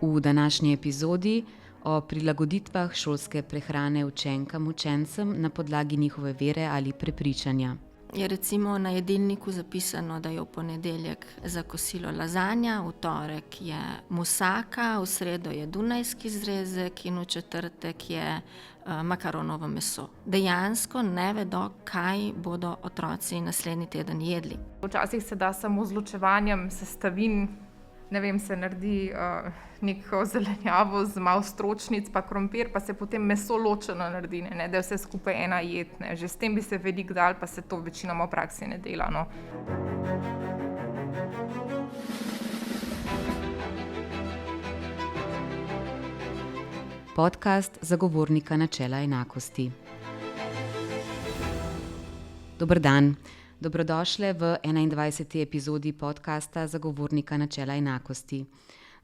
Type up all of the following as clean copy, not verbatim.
V današnji epizodi o prilagoditvah šolske prehrane učenkam, učencem na podlagi njihove vere ali prepričanja. Je recimo na jedilniku zapisano, da je v ponedeljek za kosilo lazanja, v torek je musaka, v sredo je dunajski zrezek in v četrtek je makaronovo meso. Dejansko ne vedo, kaj bodo otroci naslednji teden jedli. Včasih se da samo z ločevanjem sestavin, se naredi neko zelenjavo z malo stročnic pa krompir, pa se potem meso ločeno naredi, ne, da je vse skupaj ena jed. Že s tem bi se veliko dal, pa se to večinoma v praksi ne dela. No. Podcast Zagovornika načela enakosti. Dober dan. Dobrodošle v 21. epizodi podcasta Zagovornika načela enakosti.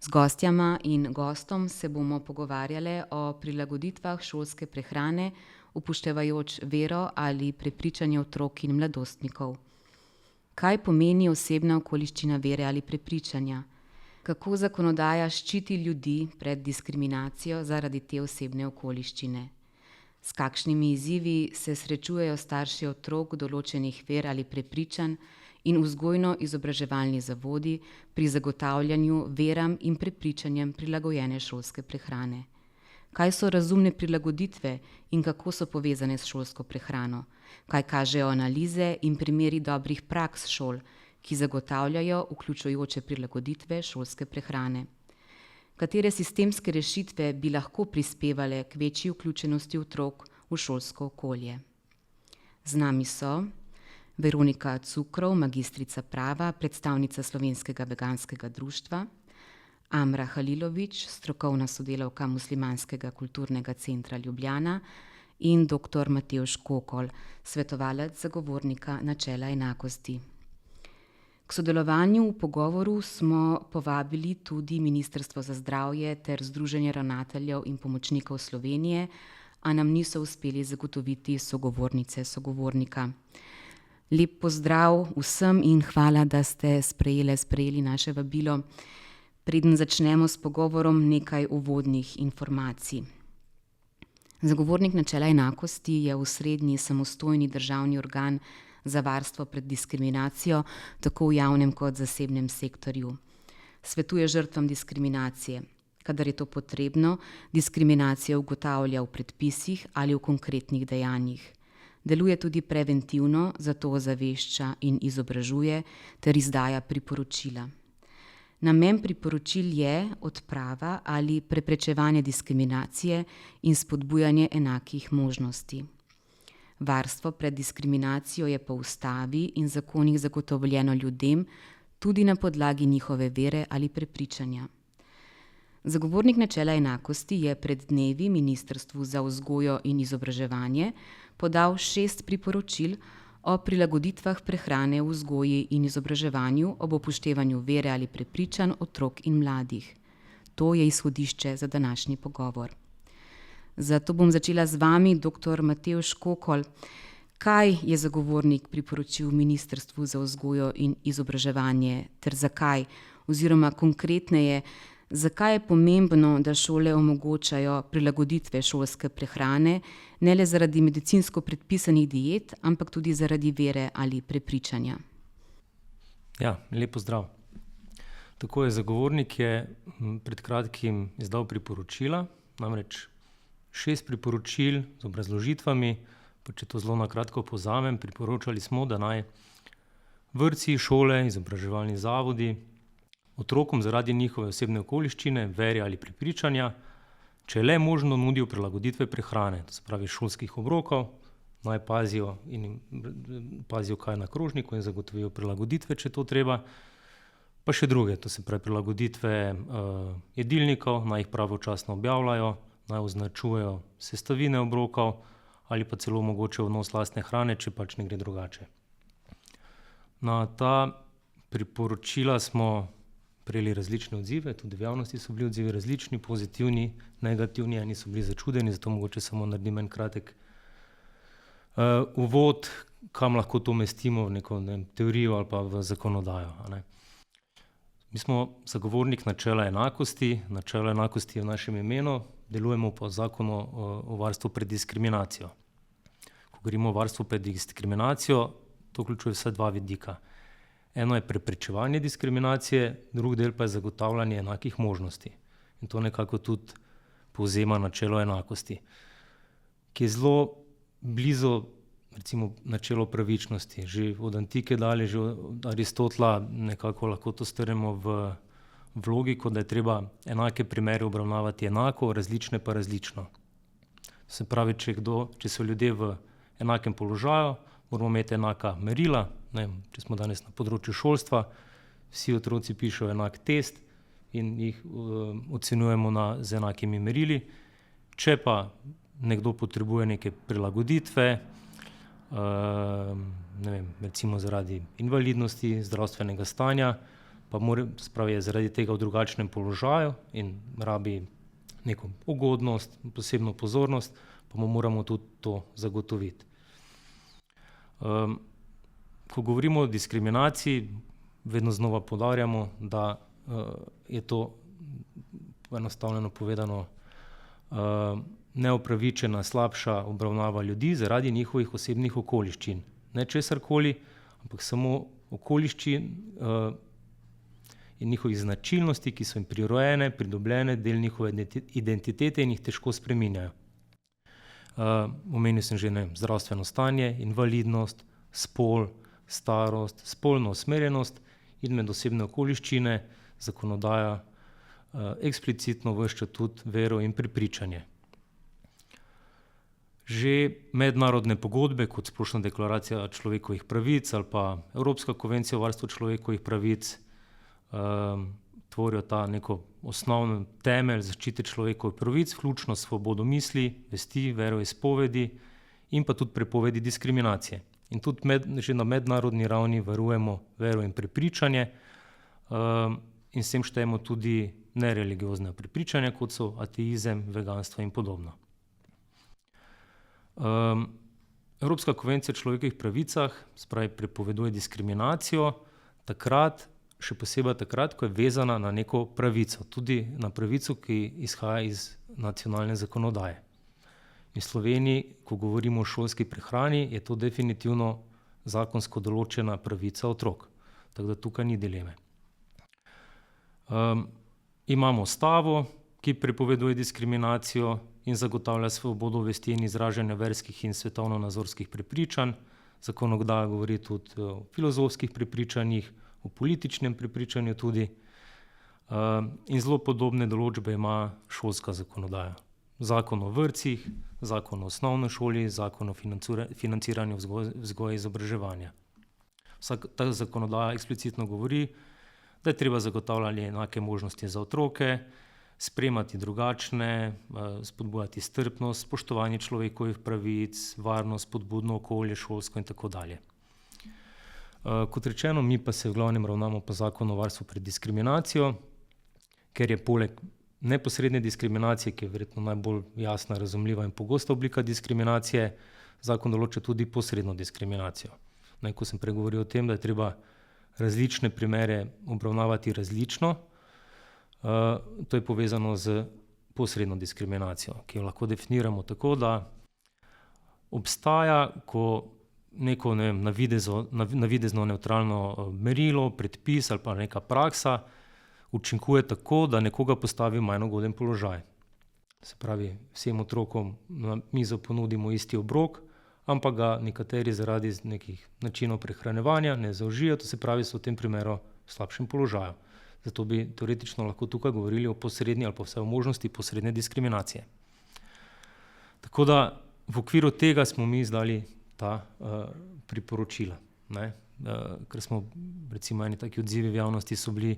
Z gostjama in gostom se bomo pogovarjali o prilagoditvah šolske prehrane, upoštevajoč vero ali prepričanje otrok in mladostnikov. Kaj pomeni osebna okoliščina vere ali prepričanja? Kako zakonodaja ščiti ljudi pred diskriminacijo zaradi te osebne okoliščine? S kakšnimi izzivi se srečujejo starši otrok določenih ver ali prepričanj in vzgojno-izobraževalni zavodi pri zagotavljanju veram in prepričanjem prilagojene šolske prehrane? Kaj so razumne prilagoditve in kako so povezane s šolsko prehrano? Kaj kažejo analize in primeri dobrih praks šol, ki zagotavljajo vključujoče prilagoditve šolske prehrane? Katere sistemske rešitve bi lahko prispevale k večji vključenosti otrok v šolsko okolje? Z nami so Veronika Cukrov, magistrica prava, predstavnica Slovenskega veganskega društva, Amra Halilović, strokovna sodelavka Muslimanskega kulturnega centra Ljubljana in dr. Matevž Kokol, svetovalec Zagovornika načela enakosti. K sodelovanju v pogovoru smo povabili tudi Ministrstvo za zdravje ter Združenje ravnateljev in pomočnikov Slovenije, a nam niso uspeli zagotoviti sogovornika. Lep pozdrav vsem in hvala, da ste sprejeli naše vabilo. Preden začnemo s pogovorom, nekaj uvodnih informacij. Zagovornik načela enakosti je osrednji samostojni državni organ za varstvo pred diskriminacijo, tako v javnem kot zasebnem sektorju. Svetuje žrtvam diskriminacije. Kadar je to potrebno, diskriminacijo ugotavlja v predpisih ali v konkretnih dejanjih. Deluje tudi preventivno, zato ozavešča in izobražuje ter izdaja priporočila. Namen priporočil je odprava ali preprečevanje diskriminacije in spodbujanje enakih možnosti. Varstvo pred diskriminacijo je po ustavi in zakonih zagotovljeno ljudem tudi na podlagi njihove vere ali prepričanja. Zagovornik načela enakosti je pred dnevi Ministrstvu za vzgojo in izobraževanje podal 6 priporočil o prilagoditvah prehrane v vzgoji in izobraževanju ob upoštevanju vere ali prepričanj otrok in mladih. To je izhodišče za današnji pogovor. Zato bom začela z vami, dr. Matevž Kokol. Kaj je zagovornik priporočil Ministrstvu za vzgojo in izobraževanje ter zakaj? Oziroma konkretneje, zakaj je pomembno, da šole omogočajo prilagoditve šolske prehrane, ne le zaradi medicinsko predpisanih diet, ampak tudi zaradi vere ali prepričanja? Ja, lep pozdrav. Tako je, zagovornik je pred kratkim izdal priporočila, namreč 6 priporočil z obrazložitvami, pa če to zelo na kratko povzamem, priporočali smo, da naj vrtci, šole, izobraževalni zavodi otrokom zaradi njihove osebne okoliščine, vere ali prepričanja, če le možno nudijo prilagoditve prehrane, to se pravi šolskih obrokov, naj pazijo, kaj je na krožniku in zagotovijo prilagoditve, če to treba, pa še druge, to se pravi prilagoditve jedilnikov, naj jih pravočasno objavljajo, naj označujejo sestavine obrokov ali pa celo omogočajo vnos lastne hrane, če pač ne gre drugače. Na ta priporočila smo prejeli različne odzive, tudi v javnosti so bili odzivi različni, pozitivni, negativni, eni so bili začudeni, zato mogoče samo naredim en kratek uvod, kam lahko to umestimo v neko teorijo ali pa v zakonodajo. Mi smo zagovornik načela enakosti. Načelo enakosti je v našem imenu, delujemo po zakonu o varstvu pred diskriminacijo. Ko govorimo o varstvu pred diskriminacijo, to vključuje vse dva vidika. Eno je preprečevanje diskriminacije, drugi del pa je zagotavljanje enakih možnosti. In to nekako tudi povzema načelo enakosti, ki je zelo blizu recimo načelo pravičnosti. Že od antike dalje, že od Aristotela nekako lahko to strnemo v logiko, da je treba enake primere obravnavati enako, različne pa različno. Se pravi, če so ljudje v enakem položaju, moramo imeti enaka merila. Če smo danes na področju šolstva, vsi otroci pišejo enak test in jih ocenjujemo z enakimi merili. Če pa nekdo potrebuje neke prilagoditve, recimo zaradi invalidnosti, zdravstvenega stanja, pa je zaradi tega v drugačnem položaju in rabi neko ugodnost, posebno pozornost, pa mu moramo tudi to zagotoviti. Ko govorimo o diskriminaciji, vedno znova poudarjamo, da je to enostavljeno povedano neupravičena, slabša obravnava ljudi zaradi njihovih osebnih okoliščin. Ne česarkoli, ampak samo okoliščin in njihovih značilnosti, ki so jim prirojene, pridobljene, del njihove identitete in jih težko spreminjajo. Omenil sem že zdravstveno stanje, invalidnost, spol, starost, spolno usmerjenost in med osebne okoliščine zakonodaja eksplicitno uvršča tudi vero in prepričanje. Že mednarodne pogodbe, kot Splošna deklaracija človekovih pravic ali pa Evropska konvencija o varstvu človekovih pravic, tvorijo ta neko osnovni temelj zaščite človekovih pravic, vključno svobodo misli, vesti, veroizpovedi in pa tudi prepovedi diskriminacije. In tudi že na mednarodni ravni varujemo vero in prepričanje in s tem štejemo tudi nereligiozne prepričanja, kot so ateizem, veganstvo in podobno. Evropska konvencija o človekovih pravicah prepoveduje diskriminacijo takrat, še posebej takrat, ko je vezana na neko pravico, tudi na pravico, ki izhaja iz nacionalne zakonodaje. In v Sloveniji, ko govorimo o šolski prehrani, je to definitivno zakonsko določena pravica otrok. Tako da tukaj ni dileme. Imamo ustavo, ki prepoveduje diskriminacijo in zagotavlja svobodo vesti in izražanja verskih in svetovno-nazorskih prepričanj. Zakonodaja govori tudi o filozofskih prepričanjih, o političnem prepričanju tudi. In zelo podobne določbe ima šolska zakonodaja. Zakon o vrtcih, zakon o osnovni šoli, zakon o financiranju vzgoje in izobraževanja. Ta zakonodaja eksplicitno govori, da je treba zagotavljati enake možnosti za otroke, sprejemati drugačne, spodbujati strpnost, spoštovanje človekovih pravic, varno, spodbudno okolje, šolsko in tako dalje. Kot rečeno, mi pa se v glavnem ravnamo po zakonu o varstvu pred diskriminacijo, ker je poleg neposredne diskriminacije, ki je verjetno najbolj jasna, razumljiva in pogosta oblika diskriminacije, zakon določa tudi posredno diskriminacijo. Ko sem pregovoril o tem, da je treba različne primere obravnavati različno, to je povezano z posredno diskriminacijo, ki jo lahko definiramo tako, da obstaja, ko neko navidezno nevtralno merilo, predpis ali pa neka praksa učinkuje tako, da nekoga postavi v manj ugoden položaj. Se pravi, vsem otrokom na mizo ponudimo isti obrok, ampak ga nekateri zaradi nekih načinov prehranjevanja ne zaužijo, to se pravi, so v tem primeru v slabšem položaju. Zato bi teoretično lahko tukaj govorili o posrednji ali pa vsaj o možnosti posredne diskriminacije. Tako da v okviru tega smo mi izdali ta priporočila. Ker smo, recimo, eni taki odzivi v javnosti so bili,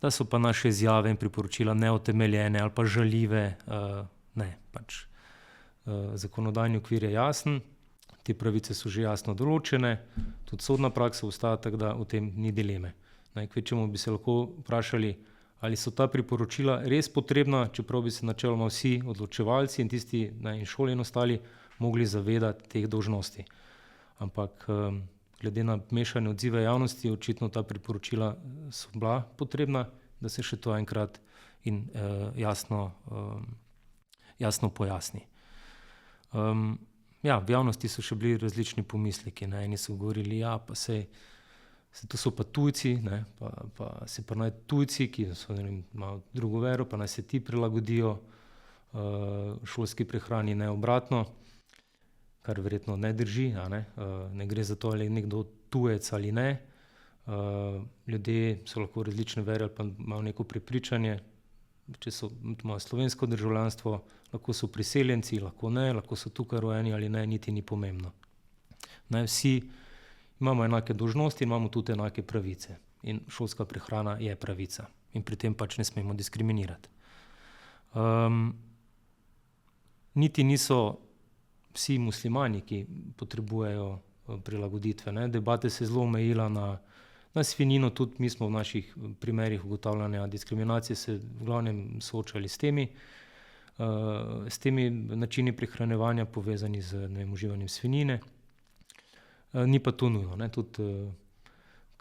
da so pa naše izjave in priporočila neutemeljene ali pa žaljive. Zakonodajni okvir je jasen, te pravice so že jasno določene, tudi sodna praksa obstaja, tako da v tem ni dileme. Kvečemu bi se lahko vprašali, ali so ta priporočila res potrebna, čeprav bi se načeloma vsi odločevalci in tisti in šole in ostali mogli zavedati teh dolžnosti. Ampak glede na mešane odzive javnosti, očitno ta priporočila so bila potrebna, da se še to enkrat in jasno pojasni. Ja, v javnosti so še bili različni pomisleki, ne. Eni so govorili, ja, pa to so pa tujci, ne, pa se pa naj tujci, ki so, ne vem, malo drugo vero, pa naj se ti prilagodijo šolski prehrani, ne obratno, kar verjetno ne drži, a ne. Ne gre za to, ali je nekdo tujec ali ne. Ljudje so lahko različne vere ali pa imajo neko prepričanje, če imajo slovensko državljanstvo, lahko so priseljenci, lahko ne, lahko so tukaj rojeni ali ne, niti ni pomembno. Ne, vsi imamo enake dolžnosti in imamo tudi enake pravice. In šolska prehrana je pravica. In pri tem pač ne smemo diskriminirati. Niti niso vsi muslimani, ki potrebujejo prilagoditve, ne. Debata se je zelo omejila na svinjino, tudi mi smo v naših primerih ugotavljanja diskriminacije se v glavnem soočali s temi načini prehranjevanja povezani z, ne vem, uživanjem svinjine. Ni pa to nujno, ne. Tudi,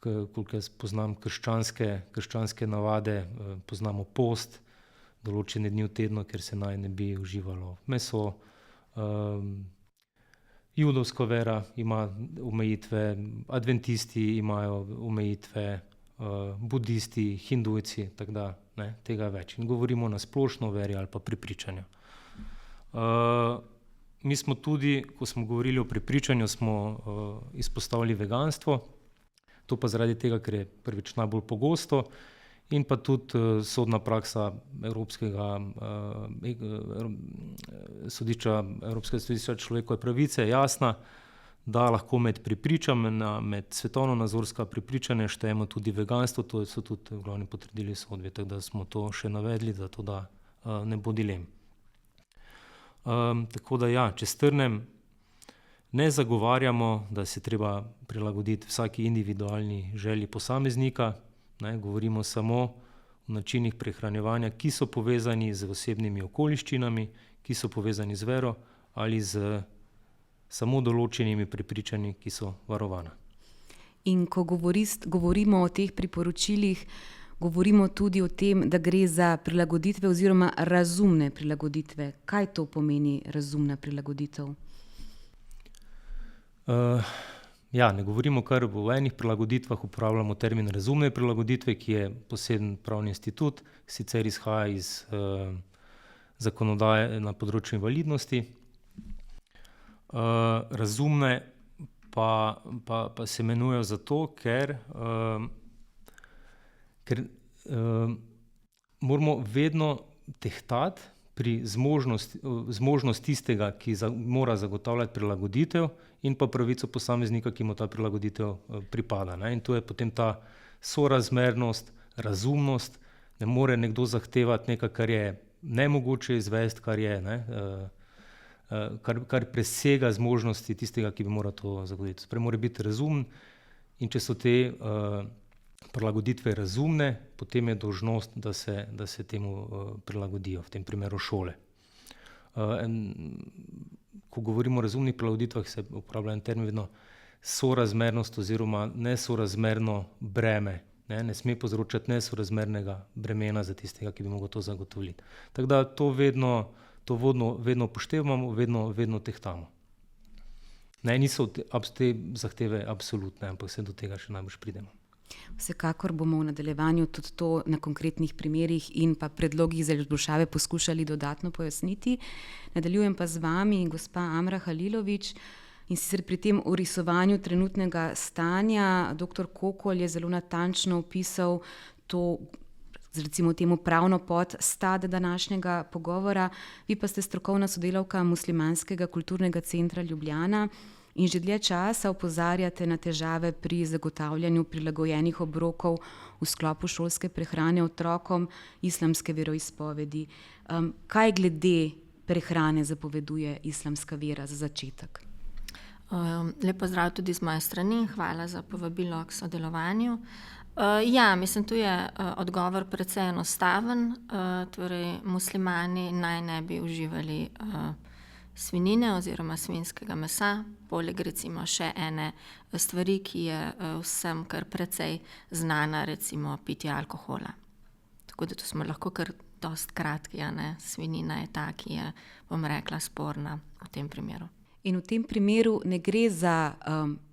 koliko jaz poznam krščanske navade, poznamo post, določene dni v tednu, ker se naj ne bi uživalo meso. Judovska vera ima omejitve, adventisti imajo omejitve, budisti, hindujci, tako da, ne, tega več. In govorimo na splošno o veri ali pa prepričanju. Mi smo tudi, ko smo govorili o prepričanju, smo izpostavili veganstvo. To pa zaradi tega, ker je prvič najbolj pogosto in pa tudi sodna praksa Evropskega sodišča človekove pravice je jasna, da lahko med svetovno-nazorska prepričanja štejemo tudi veganstvo, to so tudi v glavnem potrdili sodbe, tako da smo to še navedli, zato da ne bo dilem. Tako da ja, če strnem, ne zagovarjamo, da se treba prilagoditi vsaki individualni želji posameznika, ne, govorimo samo o načinih prehranjevanja, ki so povezani z osebnimi okoliščinami, ki so povezani z vero ali z samo določenimi prepričanji, ki so varovana. In ko govorimo o teh priporočilih, govorimo tudi o tem, da gre za prilagoditve oziroma razumne prilagoditve. Kaj to pomeni razumna prilagoditev? Ja, ne govorimo kar o enih prilagoditvah, uporabljamo termin razumne prilagoditve, ki je poseben pravni institut, sicer izhaja iz zakonodaje na področju invalidnosti. Razumne pa se imenujejo zato, ker moramo vedno tehtati pri zmožnost tistega, ki mora zagotavljati prilagoditev, in pa pravico posameznika, ki mu ta prilagoditev pripada, ne. In to je potem ta sorazmernost, razumnost. Ne more nekdo zahtevati nekaj, kar je nemogoče izvesti, kar je, ne, kar presega zmožnosti tistega, ki bi moral to zagotoviti. Torej mora biti razumen, in če so te prilagoditve razumne, potem je dolžnost, da se temu prilagodijo, v tem primeru šole. Ko govorimo o razumnih prilagoditvah, se uporablja en termin vedno sorazmernost oziroma nesorazmerno breme. Ne sme povzročati nesorazmernega bremena za tistega, ki bi mogel to zagotoviti. Tako da to vedno upoštevamo, vedno tehtamo. Ne, niso te zahteve absolutne, ampak se do tega še najbolj pridemo. Vsekakor bomo v nadaljevanju tudi to na konkretnih primerih in pa predlogih za izboljšave poskušali dodatno pojasniti. Nadaljujem pa z vami, gospa Amra Halilović, in sicer pri tem orisovanju trenutnega stanja. Dr. Kokol je zelo natančno opisal to, recimo temu pravno pot stat današnjega pogovora. Vi pa ste strokovna sodelavka Muslimanskega kulturnega centra Ljubljana in že dlje časa opozarjate na težave pri zagotavljanju prilagojenih obrokov v sklopu šolske prehrane otrokom islamske veroizpovedi. Kaj glede prehrane zapoveduje islamska vera za začetek? Lep pozdrav tudi z moje strani, hvala za povabilo k sodelovanju. Ja, mislim, tu je odgovor precej enostaven, torej muslimani naj ne bi uživali svinjine oziroma svinjskega mesa, poleg recimo še ene stvari, ki je vsem kar precej znana, recimo pitje alkohola. Tako da to smo lahko kar dost kratki, a ne? Svinjina je ta, ki je, bom rekla, sporna v tem primeru. In v tem primeru ne gre za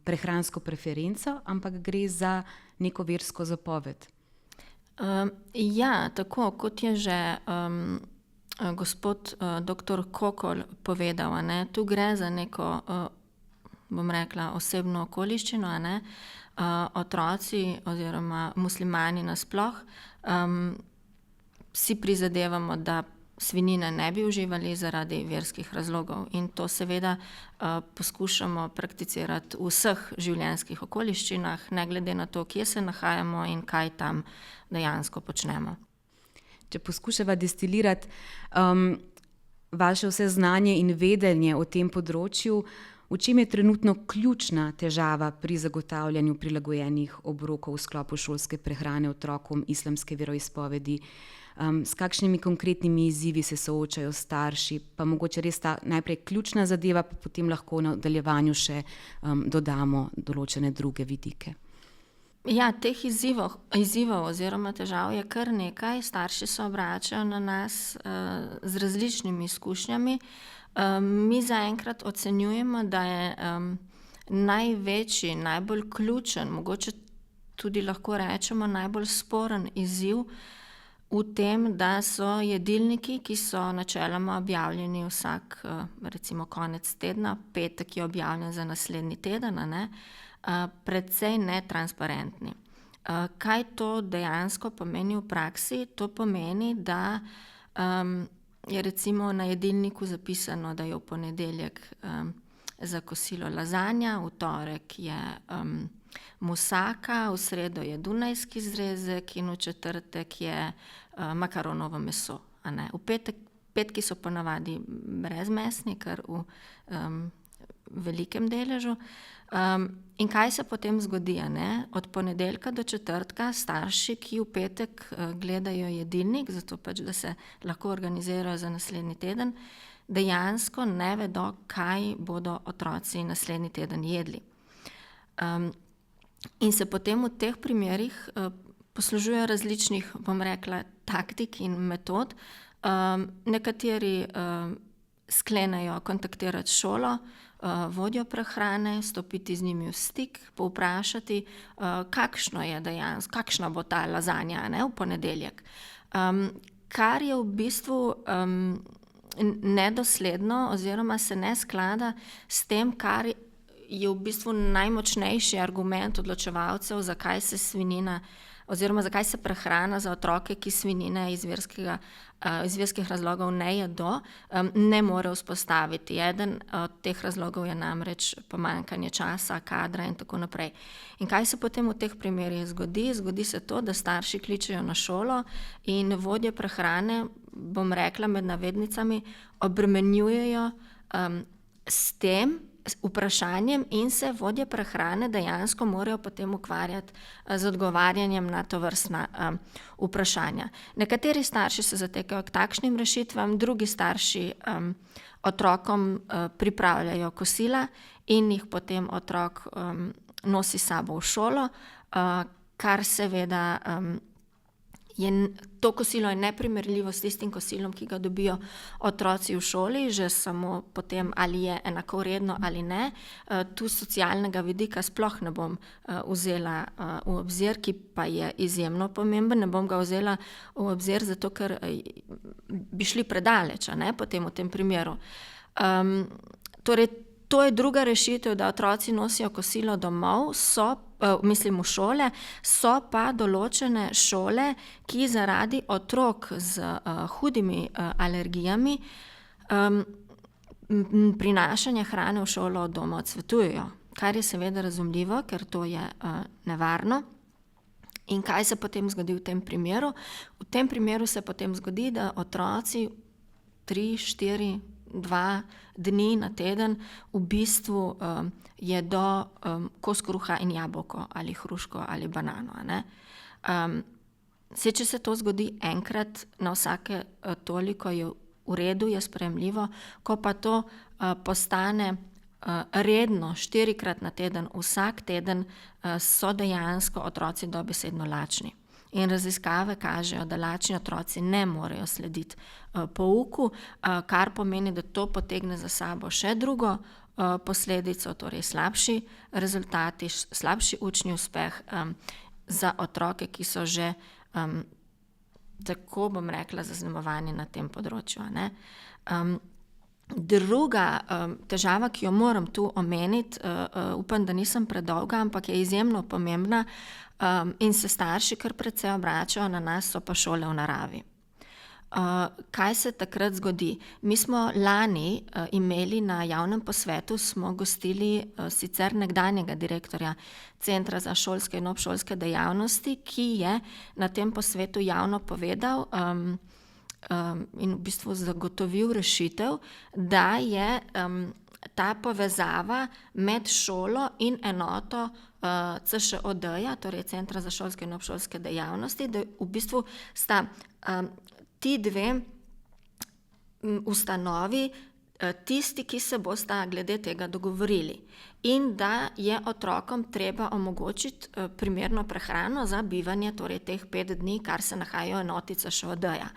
prehransko preferenco, ampak gre za neko versko zapoved. Ja, tako kot je že gospod dr. Kokol povedal, a ne? Tu gre za neko, bom rekla, osebno okoliščino, a ne? Otroci oziroma muslimani nasploh si prizadevamo, da svinjine ne bi uživali zaradi verskih razlogov in to seveda poskušamo prakticirati v vseh življenjskih okoliščinah, ne glede na to, kje se nahajamo in kaj tam dejansko počnemo. Če poskušava destilirati vaše vse znanje in vedenje o tem področju, v čem je trenutno ključna težava pri zagotavljanju prilagojenih obrokov v sklopu šolske prehrane otrokom islamske veroizpovedi? S kakšnimi konkretnimi izzivi se soočajo starši, pa mogoče res ta najprej ključna zadeva, pa potem lahko v nadaljevanju še dodamo določene druge vidike. Ja, teh izzivov oziroma težav je kar nekaj. Starši se obračajo na nas z različnimi izkušnjami. Mi zaenkrat ocenjujemo, da je največji, najbolj ključen, mogoče tudi lahko rečemo najbolj sporen izziv v tem, da so jedilniki, ki so načeloma objavljeni vsak recimo konec tedna, petek je objavljen za naslednji teden, a ne, precej netransparentni. Kaj to dejansko pomeni v praksi? To pomeni, da je recimo na jedilniku zapisano, da je v ponedeljek za kosilo lazanja, v torek je musaka, v sredo je dunajski zrezek in v četrtek je makaronovo meso. A ne? Petki so ponavadi brezmesni, kar v velikem deležu. In kaj se potem zgodi? A ne? Od ponedeljka do četrtka starši, ki v petek gledajo jedilnik, zato pač, da se lahko organizirajo za naslednji teden, dejansko ne vedo, kaj bodo otroci naslednji teden jedli. In se potem v teh primerih poslužujejo različnih, bom rekla, taktik in metod. Nekateri sklenejo kontaktirati šolo, vodjo prehrane, stopiti z njimi v stik, povprašati, kakšna bo ta lazanja, ne, v ponedeljek. Kar je v bistvu nedosledno oziroma se ne sklada s tem, kar je v bistvu najmočnejši argument odločevalcev, zakaj se svinjina oziroma zakaj se prehrana za otroke, ki svinjine iz verskih razlogov ne jedo, ne more vzpostaviti. Eden od teh razlogov je namreč pomanjkanje časa, kadra in tako naprej. In kaj se potem v teh primerih zgodi? Zgodi se to, da starši kličejo na šolo in vodje prehrane, bom rekla med navednicami, obremenjujejo s tem vprašanjem in se vodje prehrane dejansko morajo potem ukvarjati z odgovarjanjem na tovrstna vprašanja. Nekateri starši se zatekajo k takšnim rešitvam, drugi starši otrokom pripravljajo kosila in jih potem otrok nosi s sabo v šolo, kar seveda to kosilo je neprimerljivo s tistim kosilom, ki ga dobijo otroci v šoli, že samo potem, ali je enakovredno ali ne. Tu socialnega vidika sploh ne bom vzela v obzir, ki pa je izjemno pomemben. Ne bom ga vzela v obzir, zato ker bi šli predaleč, a ne, potem v tem primeru. Torej, to je druga rešitev, da otroci nosijo kosilo domov, v šole, so pa določene šole, ki zaradi otrok z hudimi alergijami prinašanje hrane v šolo od doma odsvetujejo, kar je seveda razumljivo, ker to je nevarno. In kaj se potem zgodi v tem primeru? V tem primeru se potem zgodi, da otroci 3, 4, 2 dni na teden v bistvu jedo kos kruha in jabolko ali hruško ali banano. Če se to zgodi enkrat na vsake toliko, je v redu, je sprejemljivo, ko pa to postane redno, 4-krat na teden, vsak teden, so dejansko otroci dobesedno lačni. In raziskave kažejo, da lačni otroci ne morejo slediti pouku, kar pomeni, da to potegne za sabo še drugo posledico, torej slabši rezultati, slabši učni uspeh za otroke, ki so že tako, bom rekla, zaznamovani na tem področju, ne. Druga težava, ki jo moram tu omeniti, upam, da nisem predolga, ampak je izjemno pomembna, in se starši kar precej obračajo na nas, so pa šole v naravi. Kaj se takrat zgodi? Mi smo lani imeli na javnem posvetu, smo gostili sicer nekdanjega direktorja Centra za šolske in obšolske dejavnosti, ki je na tem posvetu javno povedal in v bistvu zagotovil rešitev, da je ta povezava med šolo in enoto CŠOD-ja, torej Centra za šolske in obšolske dejavnosti, da v bistvu sta ti dve ustanovi tisti, ki se bosta glede tega dogovorili, in da je otrokom treba omogočiti primerno prehrano za bivanje, torej teh 5 dni, kar se nahajajo v enoti CŠOD-ja.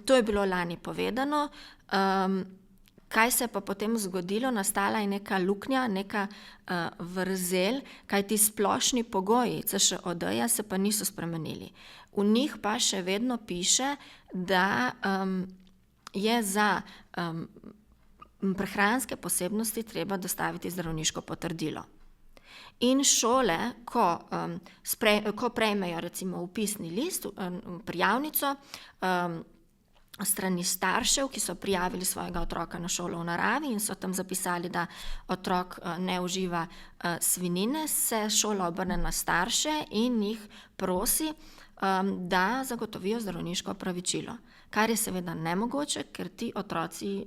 To je bilo lani povedano. Kaj se je pa potem zgodilo? Nastala je neka luknja, neka vrzel, kajti splošni pogoji CŠOD-ja se pa niso spremenili. V njih pa še vedno piše, da je za prehranske posebnosti treba dostaviti zdravniško potrdilo. In šole, ko prejmejo recimo vpisni list, prijavnico, strani staršev, ki so prijavili svojega otroka na šolo v naravi in so tam zapisali, da otrok ne uživa svinjine, se šola obrne na starše in jih prosi, da zagotovijo zdravniško opravičilo. Kar je seveda nemogoče, ker ti otroci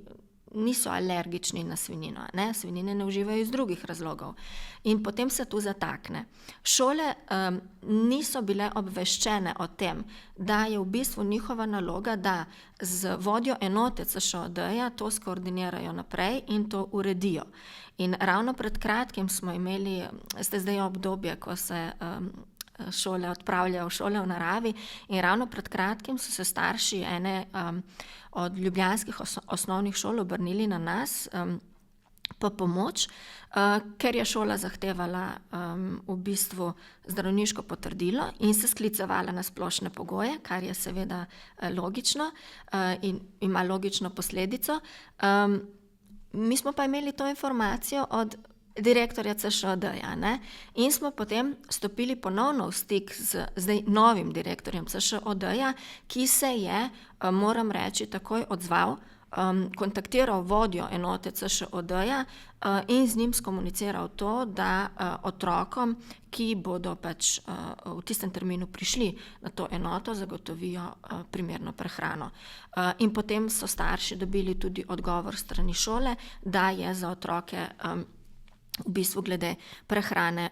niso alergični na svinjino, ne? Svinjine ne uživajo iz drugih razlogov. In potem se tu zatakne. Šole niso bile obveščene o tem, da je v bistvu njihova naloga, da z vodjo enote CŠOD-ja to skoordinirajo naprej in to uredijo. In ravno pred kratkim smo imeli, zdaj obdobje, ko se šole odpravljajo v šole v naravi, in ravno pred kratkim so se starši ene od ljubljanskih osnovnih šol obrnili na nas po pomoč, ker je šola zahtevala v bistvu zdravniško potrdilo in se sklicevala na splošne pogoje, kar je seveda logično in ima logično posledico. Mi smo pa imeli to informacijo od direktorja CŠOD-ja, ne? In smo potem stopili ponovno v stik z zdaj novim direktorjem CŠOD-ja, ki se je, moram reči, takoj odzval, kontaktiral vodjo enote CŠOD-ja in z njim skomuniciral to, da otrokom, ki bodo pač v tistem terminu prišli na to enoto, zagotovijo primerno prehrano. In potem so starši dobili tudi odgovor strani šole, da je za otroke v bistvu glede prehrane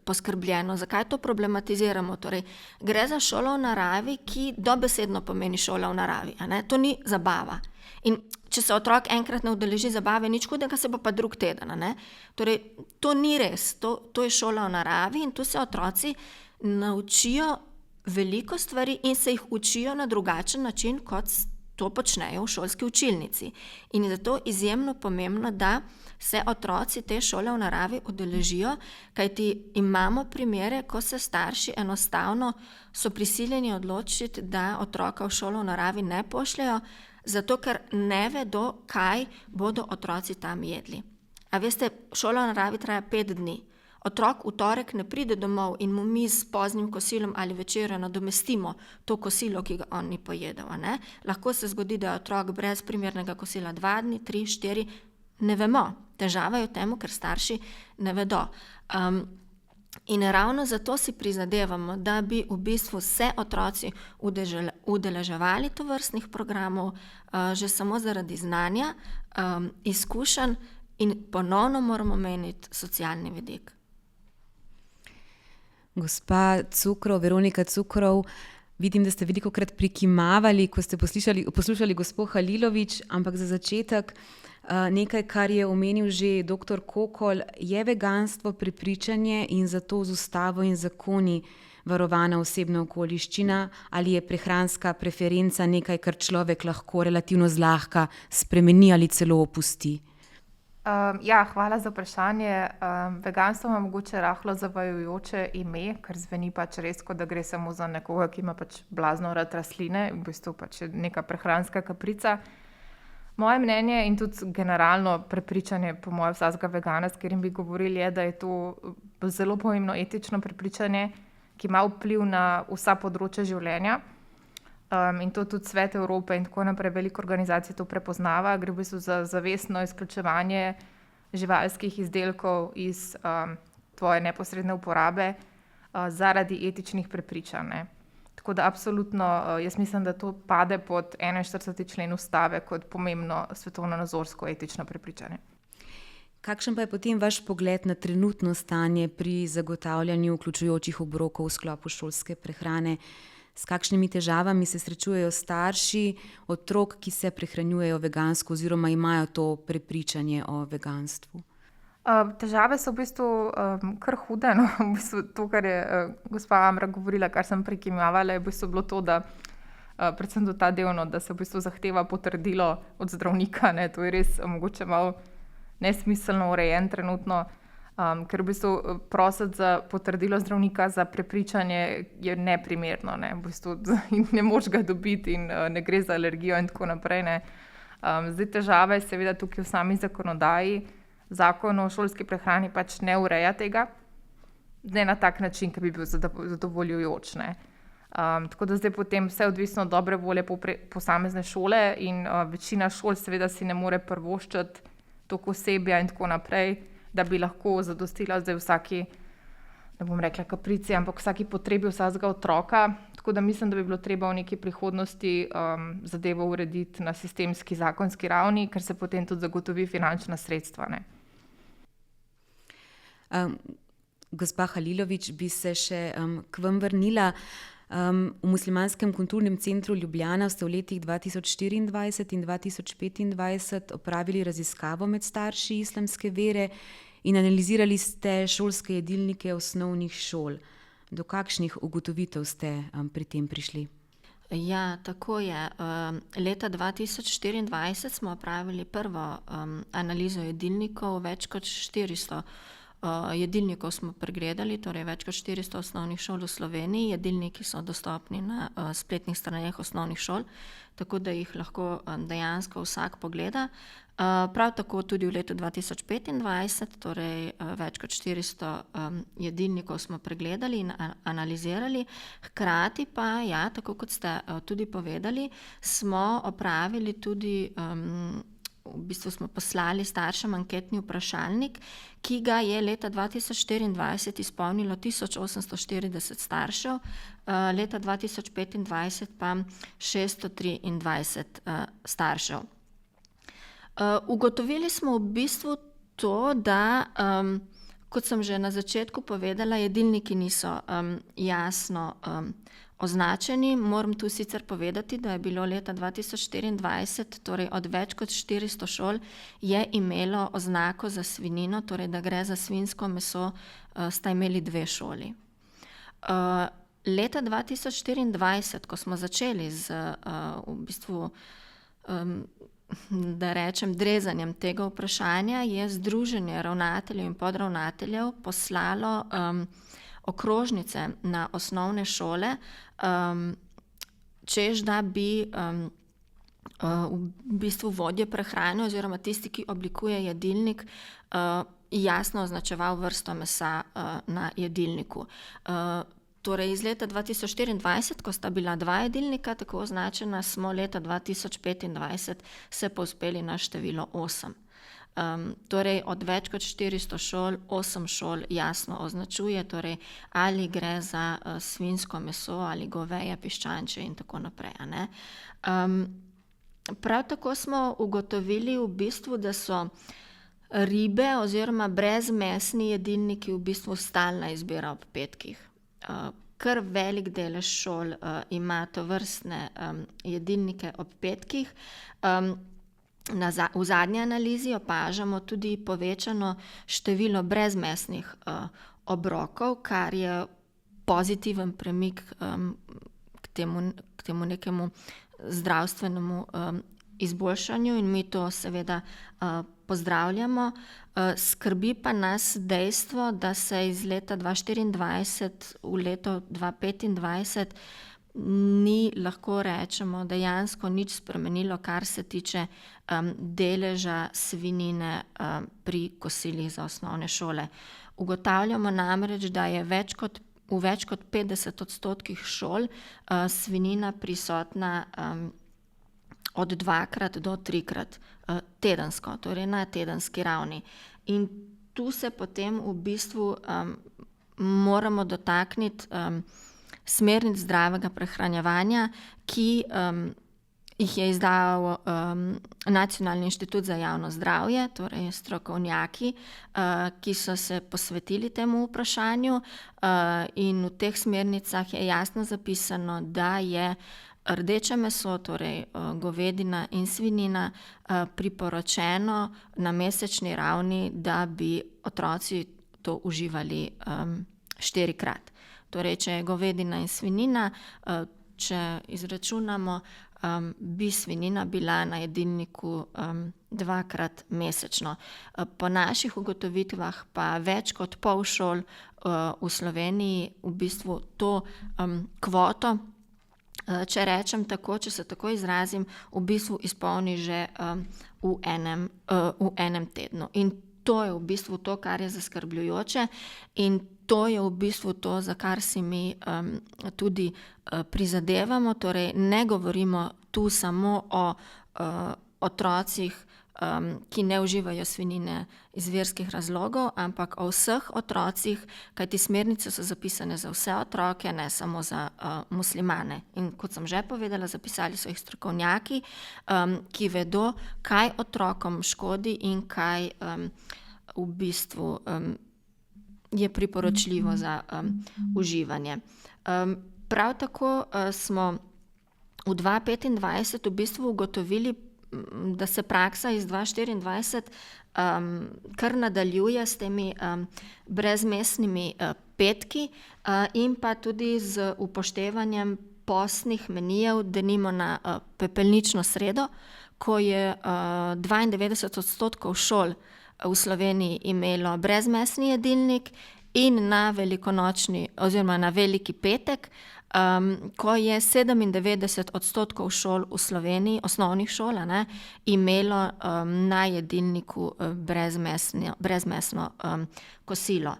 poskrbljeno. Zakaj to problematiziramo? Torej, gre za šolo v naravi, ki dobesedno pomeni šola v naravi, a ne? To ni zabava. In če se otrok enkrat ne udeleži zabave, nič hudega, se bo pa drug teden, a ne? Torej, to ni res. To je šola v naravi in tu se otroci naučijo veliko stvari in se jih učijo na drugačen način, kot to počnejo v šolski učilnici. In je zato izjemno pomembno, da se otroci te šole v naravi udeležijo, kajti imamo primere, ko se starši enostavno so prisiljeni odločiti, da otroka v šolo v naravi ne pošljajo, zato ker ne vedo, kaj bodo otroci tam jedli. A veste, šola v naravi traja 5 dni. Otrok v torek ne pride domov in mu mi s poznim kosilom ali večerjo nadomestimo to kosilo, ki ga on ni pojedel, ne? Lahko se zgodi, da je otrok brez primernega kosila 2 dni, 3, 4, ne vemo. Težava je v tem, ker starši ne vedo. In ravno zato si prizadevamo, da bi v bistvu se otroci udeleževali tovrstnih programov, že samo zaradi znanja, izkušenj, in ponovno moramo omeniti socialni vidik. Gospa Cukrov, Veronika Cukrov, Vidim, da ste velikokrat prikimavali, ko ste poslušali gospo Halilović, ampak za začetek nekaj, kar je omenil že dr. Kokol, je veganstvo prepričanje in zato z ustavo in zakoni varovana osebna okoliščina, ali je prehranska preferenca nekaj, kar človek lahko relativno zlahka spremeni ali celo opusti? Hvala za vprašanje. Veganstvo ima mogoče rahlo zavajajoče ime, ker zveni pač res, kot da gre samo za nekoga, ki ima pač blazno rad rastline, v bistvu pač je neka prehranska kaprica. Moje mnenje in tudi generalno prepričanje, po mojem, vsakega vegana, s katerim bi govorili, je, da je to zelo pomembno etično prepričanje, ki ima vpliv na vsa področja življenja. In to tudi Svet Evrope in tako naprej, veliko organizacij to prepoznava. Gre v bistvu za zavestno izključevanje živalskih izdelkov iz tvoje neposredne uporabe zaradi etičnih prepričanj. Tako da absolutno jaz mislim, da to pade pod 41. člen ustave kot pomembno svetovno-nazorsko etično prepričanje. Kakšen pa je potem vaš pogled na trenutno stanje pri zagotavljanju vključujočih obrokov v sklopu šolske prehrane? S kakšnimi težavami se srečujejo starši otrok, ki se prehranjujejo vegansko oziroma imajo to prepričanje o veganstvu? Težave so v bistvu kar hude. No? V bistvu to, kar je gospa Amra govorila, kar sem prikimavala, je v bistvu bilo to, da predvsem do ta delno, da se v bistvu zahteva potrdilo od zdravnika. Ne? To je res mogoče malo nesmiselno urejen trenutno. Ker v bistvu prositi za potrdilo zdravnika za prepričanje je neprimerno. Ne? V bistvu ne moš ga dobiti in ne gre za alergijo in tako naprej. Ne? Zdaj težava je seveda tukaj v sami zakonodaji. Zakon o šolski prehrani pač ne ureja tega, ne na tak način, ki bi bil zadovoljujoč. Tako da zdaj potem vse odvisno od dobre volje posamezne šole in večina šol seveda si ne more privoščiti toliko osebja in tako naprej, da bi lahko zadostila zdaj vsaki, ne bom rekla kaprici, ampak vsaki potrebi vsakega otroka. Tako da mislim, da bi bilo treba v neki prihodnosti zadevo urediti na sistemski, zakonski ravni, ker se potem tudi zagotovi finančna sredstva. Gospa Halilović, bi se še k vam vrnila. V Muslimanskem kulturnem centru Ljubljana ste v letih 2024 in 2025 opravili raziskavo med starši islamske vere in analizirali ste šolske jedilnike osnovnih šol. Do kakšnih ugotovitev ste pri tem prišli? Ja, tako je. Leta 2024 smo opravili prvo analizo jedilnikov, več kot 400 jedilnikov smo pregledali, torej več kot 400 osnovnih šol v Sloveniji. Jedilniki so dostopni na spletnih straneh osnovnih šol, tako da jih lahko dejansko vsak pogleda. Prav tako tudi v letu 2025, torej več kot 400 jedilnikov smo pregledali in analizirali. Hkrati pa, ja, tako kot ste tudi povedali, smo opravili tudi v bistvu smo poslali staršem anketni vprašalnik, ki ga je leta 2024 izpolnilo 1840 staršev, leta 2025 pa 623 staršev. Ugotovili smo v bistvu to, da, kot sem že na začetku povedala, jedilniki niso jasno označeni. Moram tu sicer povedati, da je bilo leta 2024, torej od več kot 400 šol, je imelo oznako za svinjino, torej da gre za svinjsko meso, sta imeli 2 šoli. Leta 2024, ko smo začeli z v bistvu, da rečem, drezanjem tega vprašanja, je Združenje ravnateljev in podravnateljev poslalo okrožnice na osnovne šole, češ da bi v bistvu vodje prehrane oziroma tisti, ki oblikuje jedilnik, jasno označeval vrsto mesa na jedilniku. Torej iz leta 2024, ko sta bila 2 jedilnika tako označena, smo leta 2025 se povzpeli na število 8. Torej od več kot 400 šol, 8 šol jasno označuje, torej ali gre za svinjsko meso ali goveje, piščančje in tako naprej. Prav tako smo ugotovili v bistvu, da so ribe oziroma brezmesni jedilniki v bistvu stalna izbira ob petkih. kar velik delež šol ima tovrstne jedilnike ob petkih. V zadnji analizi opažamo tudi povečano število brezmesnih obrokov, kar je pozitiven premik k temu nekemu zdravstvenemu izboljšanju in mi to seveda pozdravljamo. Skrbi pa nas dejstvo, da se iz leta 2024 v leto 2025 ni, lahko rečemo, dejansko nič spremenilo, kar se tiče deleža svinjine pri kosilih za osnovne šole. Ugotavljamo namreč, da je v več kot 50% šol svinjina prisotna od 2-krat do 3-krat tedensko, torej na tedenski ravni. In tu se potem v bistvu moramo dotakniti smernic zdravega prehranjevanja, ki jih je izdal Nacionalni inštitut za javno zdravje, torej strokovnjaki, ki so se posvetili temu vprašanju, in v teh smernicah je jasno zapisano, da je rdeče meso, torej govedina in svinjina, priporočeno na mesečni ravni, da bi otroci to uživali 4-krat. Torej, če je govedina in svinjina, če izračunamo, bi svinjina bila na jedilniku 2-krat mesečno. Po naših ugotovitvah pa več kot pol šol v Sloveniji v bistvu to kvoto, če rečem tako, če se tako izrazim, v bistvu izpolni že v enem tednu. In to je v bistvu to, kar je zaskrbljujoče, in to je v bistvu to, za kar si mi tudi prizadevamo. Torej, ne govorimo tu samo o otrocih, ki ne uživajo svinjine iz verskih razlogov, ampak o vseh otrocih, kajti smernice so zapisane za vse otroke, ne samo za muslimane. In kot sem že povedala, zapisali so jih strokovnjaki, ki vedo, kaj otrokom škodi in kaj v bistvu je priporočljivo za uživanje. Prav tako smo v 2025 v bistvu ugotovili, da se praksa iz 2024 kar nadaljuje s temi brezmesnimi petki in pa tudi z upoštevanjem postnih menijev, denimo na pepelnično sredo, ko je 92% šol v Sloveniji imelo brezmesni jedilnik, in na velikonočni oziroma na veliki petek, ko je 97% šol v Sloveniji, osnovnih šol, imelo na jedilniku brezmesno kosilo.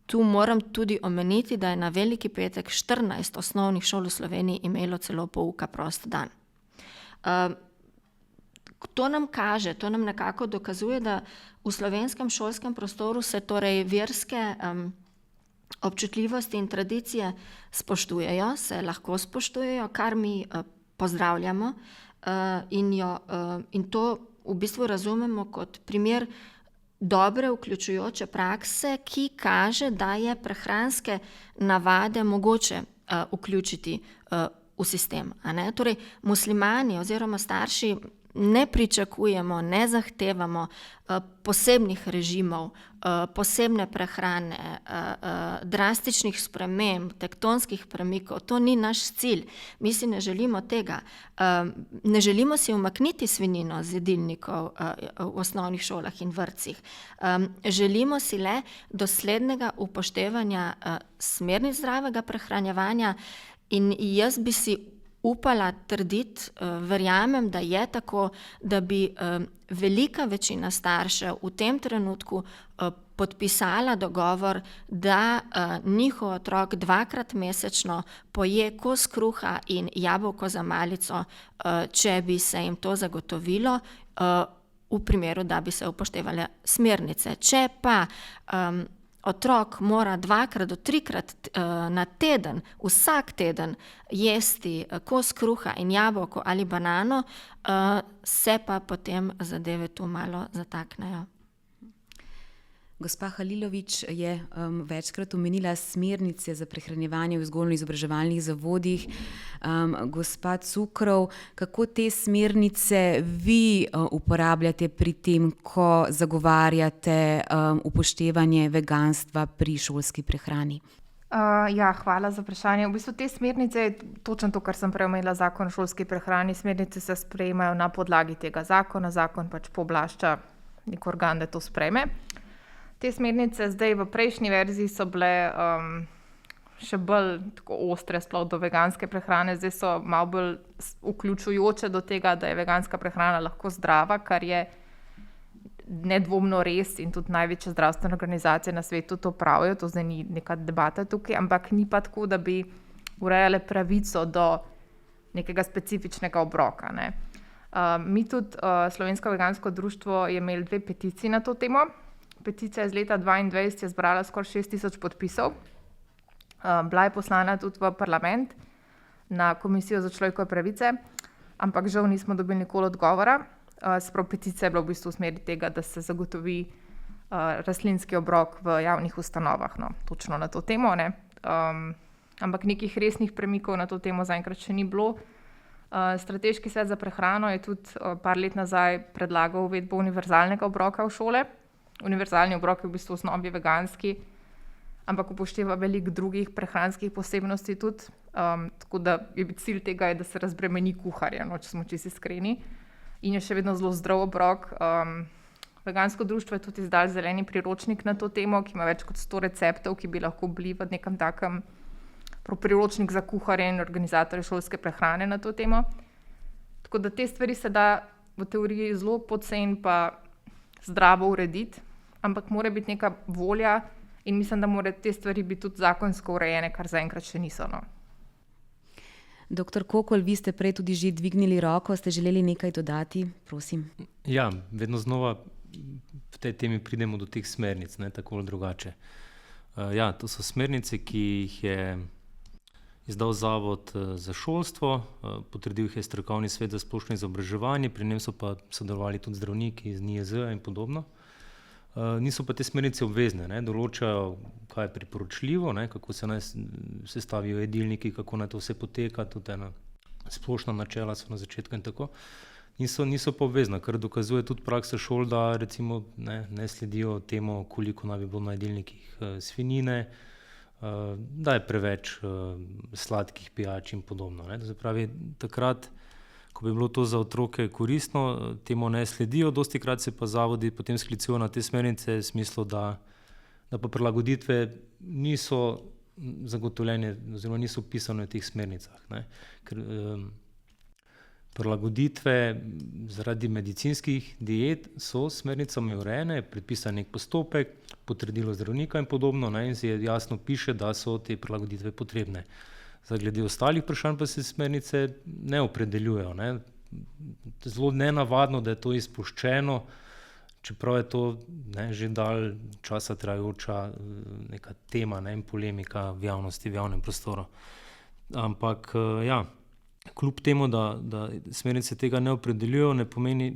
Tu moram tudi omeniti, da je na veliki petek 14 osnovnih šol v Sloveniji imelo celo pouka prost dan. To nam kaže, to nam nekako dokazuje, da v slovenskem šolskem prostoru se torej verske občutljivosti in tradicije spoštujejo, se lahko spoštujejo, kar mi pozdravljamo, in to v bistvu razumemo kot primer dobre vključujoče prakse, ki kaže, da je prehranske navade mogoče vključiti v sistem. Torej, muslimani oziroma starši ne pričakujemo, ne zahtevamo posebnih režimov, posebne prehrane, drastičnih sprememb, tektonskih premikov. To ni naš cilj. Mi si ne želimo tega. Ne želimo si umakniti svinjino z jedilnikov v osnovnih šolah in vrtcih. Želimo si le doslednega upoštevanja smernic zdravega prehranjevanja, in jaz bi si upala trditi, verjamem, da je tako, da bi velika večina staršev v tem trenutku podpisala dogovor, da njihov otrok 2-krat mesečno poje kos kruha in jabolko za malico, če bi se jim to zagotovilo, v primeru, da bi se upoštevale smernice. Če pa otrok mora 2-krat do 3-krat na teden, vsak teden jesti kos kruha in jabolko ali banano, se pa potem zadeve tu malo zataknejo. Gospa Halilović je večkrat omenila smernice za prehranjevanje v vzgojno-izobraževalnih zavodih. Gospa Cukrov, kako te smernice vi uporabljate pri tem, ko zagovarjate upoštevanje veganstva pri šolski prehrani? Hvala za vprašanje. V bistvu te smernice je točno to, kar sem prej omenila, zakon o šolski prehrani. Smernice se sprejemajo na podlagi tega zakona. Zakon pač pooblašča nek organ, da to sprejme. Te smernice zdaj v prejšnji verziji so bile še bolj tako ostre, sploh do veganske prehrane. Zdaj so malo bolj vključujoče do tega, da je veganska prehrana lahko zdrava, kar je nedvomno res in tudi največje zdravstvene organizacije na svetu to pravijo. To zdaj ni neka debata tukaj, ampak ni pa tako, da bi urejale pravico do nekega specifičnega obroka, ne. Mi tudi, Slovensko vegansko društvo je imelo 2 peticiji na to temo. Peticija iz leta 2022 je zbrala skoraj 6.000 podpisov. Bila je poslana tudi v parlament na Komisijo za človekove pravice, ampak žal nismo dobili nikoli odgovora. Sprav peticija je bila v bistvu v smeri tega, da se zagotovi rastlinski obrok v javnih ustanovah, no, točno na to temo, ne. Ampak nekih resnih premikov na to temo zaenkrat še ni bilo. Strateški svet za prehrano je tudi par let nazaj predlagal uvedbo univerzalnega obroka v šole. Univerzalni obrok je v bistvu v osnovi veganski, ampak upošteva veliko drugih prehranskih posebnosti tudi. Tako da cilj tega je, da se razbremeni kuharja, no, če smo čisto iskreni. In je še vedno zelo zdrav obrok. Vegansko društvo je tudi izdalo zeleni priročnik na to temo, ki ima več kot 100 receptov, ki bi lahko bili v nekem takem priročnik za kuharje in organizatorje šolske prehrane na to temo. Tako da te stvari se da v teoriji zelo poceni pa zdravo urediti, ampak mora biti neka volja in mislim, da mora te stvari biti tudi zakonsko urejene, kar zaenkrat še niso, no. Doktor Kokol, vi ste prej tudi že dvignili roko, ste želeli nekaj dodati, prosim. Ja, vedno znova v tej temi pridemo do teh smernic, ne, tako ali drugače. To so smernice, ki jih je izdal Zavod za šolstvo, potrdil jih je Strokovni svet za splošno izobraževanje, pri njem so pa sodelovali tudi zdravniki iz NIJZ in podobno. Niso pa te smernice obvezne, ne, določajo, kaj je priporočljivo, ne, kako se naj sestavijo jedilniki, kako naj to vse poteka, tudi ena splošna načela so na začetku in tako. Niso pa obvezna, kar dokazuje tudi praksa šol, da recimo ne sledijo temu, koliko naj bi bilo na jedilnikih svinjine, da je preveč sladkih pijač in podobno, ne. To se pravi, takrat, ko bi bilo to za otroke koristno, temu ne sledijo, dostikrat se pa zavodi potem sklicujejo na te smernice v smislu, da pa prilagoditve niso zagotovljene oziroma niso vpisane v teh smernicah, ne. Ker prilagoditve zaradi medicinskih diet so s smernicami urejene, je predpisan nek postopek, potrdilo zdravnika in podobno, ne, in se jasno piše, da so te prilagoditve potrebne. Zdaj, glede ostalih vprašanj pa se smernice ne opredeljujejo, ne. Zelo nenavadno, da je to izpuščeno, čeprav je to že dalj časa trajajoča neka tema, ne, in polemika v javnosti, v javnem prostoru. Ampak kljub temu, da smernice tega ne opredeljujejo, ne pomeni,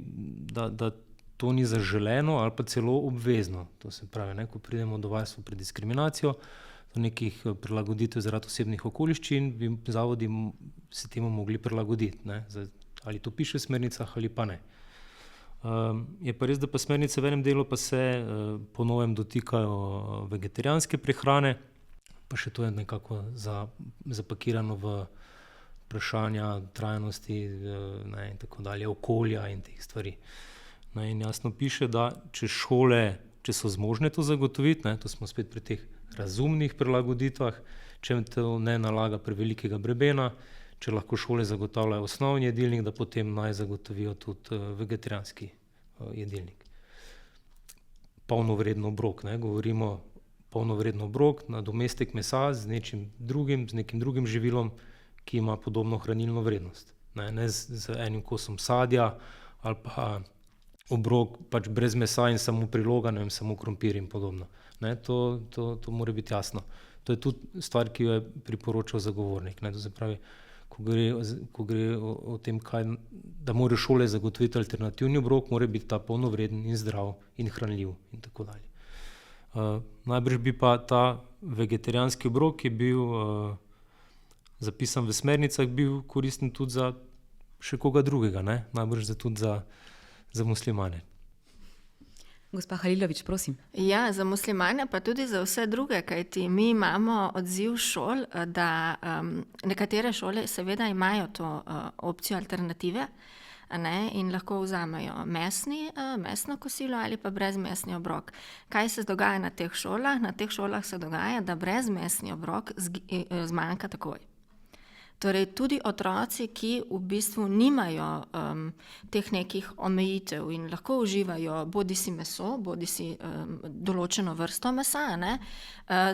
da to ni zaželeno ali pa celo obvezno. To se pravi, ne, ko pridemo do varstva pred diskriminacijo, do nekih prilagoditev zaradi osebnih okoliščin, bi zavodi se temu mogli prilagoditi, ne. Zdaj, ali to piše v smernicah ali pa ne. Je pa res, da pa smernice v enem delu pa se po novem dotikajo vegetarijanske prehrane, pa še to je nekako zapakirano v vprašanja trajnosti, ne, in tako dalje, okolja in teh stvari. Ne, in jasno piše, da če so zmožne to zagotoviti, ne, to smo spet pri teh razumnih prilagoditvah, če to ne nalaga prevelikega bremena, če lahko šole zagotavljajo osnovni jedilnik, da potem naj zagotovijo tudi vegetarijanski jedilnik. Polnovreden obrok, ne, govorimo polnovreden obrok, nadomestek mesa z nekim drugim živilom, ki ima podobno hranilno vrednost. Ne z enim kosom sadja ali pa obrok pač brez mesa in samo priloga, ne vem, samo krompir in podobno. Ne, to mora biti jasno. To je tudi stvar, ki jo je priporočal zagovornik. Ne, to se pravi, ko gre o tem, da morajo šole zagotoviti alternativni obrok, mora biti ta polnovreden in zdrav in hranljiv in tako dalje. Najbrž bi pa ta vegetarijanski obrok, ki je bil zapisan v smernicah, bil koristen tudi za še koga drugega, ne? Najbrž tudi za muslimane. Gospa Halilović, prosim. Ja, za muslimane pa tudi za vse druge, kajti mi imamo odziv šol, da nekatere šole seveda imajo to opcijo alternative, ne, in lahko vzamejo mesno kosilo ali pa brezmesni obrok. Kaj se dogaja na teh šolah? Na teh šolah se dogaja, da brezmesni obrok zmanjka takoj. Torej tudi otroci, ki v bistvu nimajo teh nekih omejitev in lahko uživajo bodisi meso, bodisi določeno vrsto mesa, ne,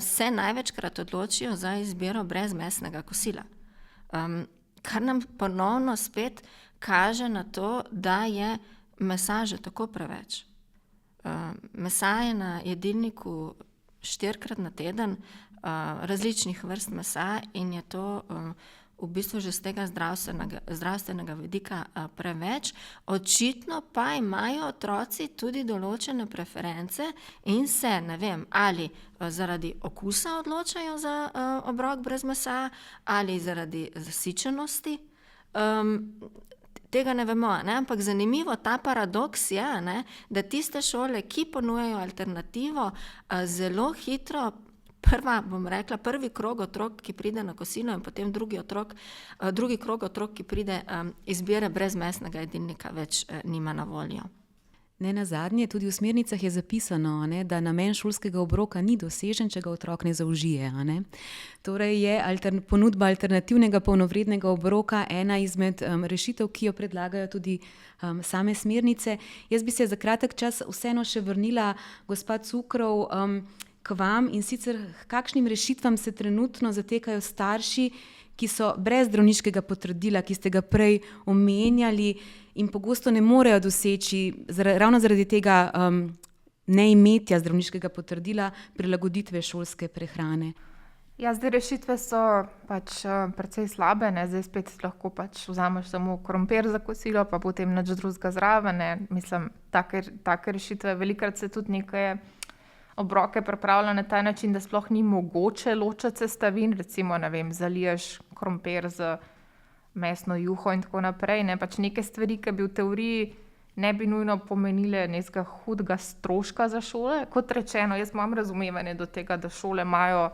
se največkrat odločijo za izbiro brezmesnega kosila. Kar nam ponovno spet kaže na to, da je mesa že tako preveč. Mesa je na jedilniku 4-krat na teden, različnih vrst mesa, in je to v bistvu že z tega zdravstvenega vidika preveč. Očitno pa imajo otroci tudi določene preference in se, ne vem, ali zaradi okusa odločajo za obrok brez mesa ali zaradi zasičenosti. Tega ne vemo, ne? Ampak zanimivo, ta paradoks je, ne, da tiste šole, ki ponujajo alternativo, zelo hitro prvi krog otrok, ki pride na kosilo, in potem drugi krog otrok, ki pride, izbire brezmesnega jedilnika več nima na voljo. Ne nazadnje, tudi v smernicah je zapisano, ne, da namen šolskega obroka ni dosežen, če ga otrok ne zaužije. Ne. Torej je ponudba alternativnega polnovrednega obroka ena izmed rešitev, ki jo predlagajo tudi same smernice. Jaz bi se za kratek čas vseeno še vrnila, gospa Cukrov, k vam, in sicer kakšnim rešitvam se trenutno zatekajo starši, ki so brez zdravniškega potrdila, ki ste ga prej omenjali, in pogosto ne morejo doseči, ravno zaradi tega neimetja zdravniškega potrdila, prilagoditve šolske prehrane. Ja, zdaj rešitve so pač precej slabe, ne? Zdaj spet lahko pač vzameš samo krompir za kosilo, pa potem nič drugega zraven, ne? Mislim, take rešitve, velikokrat se tudi nekaj obroke pripravlja na ta način, da sploh ni mogoče ločiti sestavin, recimo, ne vem, zaliješ krompir z mesno juho in tako naprej, ne, pač neke stvari, ki bi v teoriji ne bi nujno pomenile nekega hudega stroška za šole. Kot rečeno, jaz imam razumevanje do tega, da šole imajo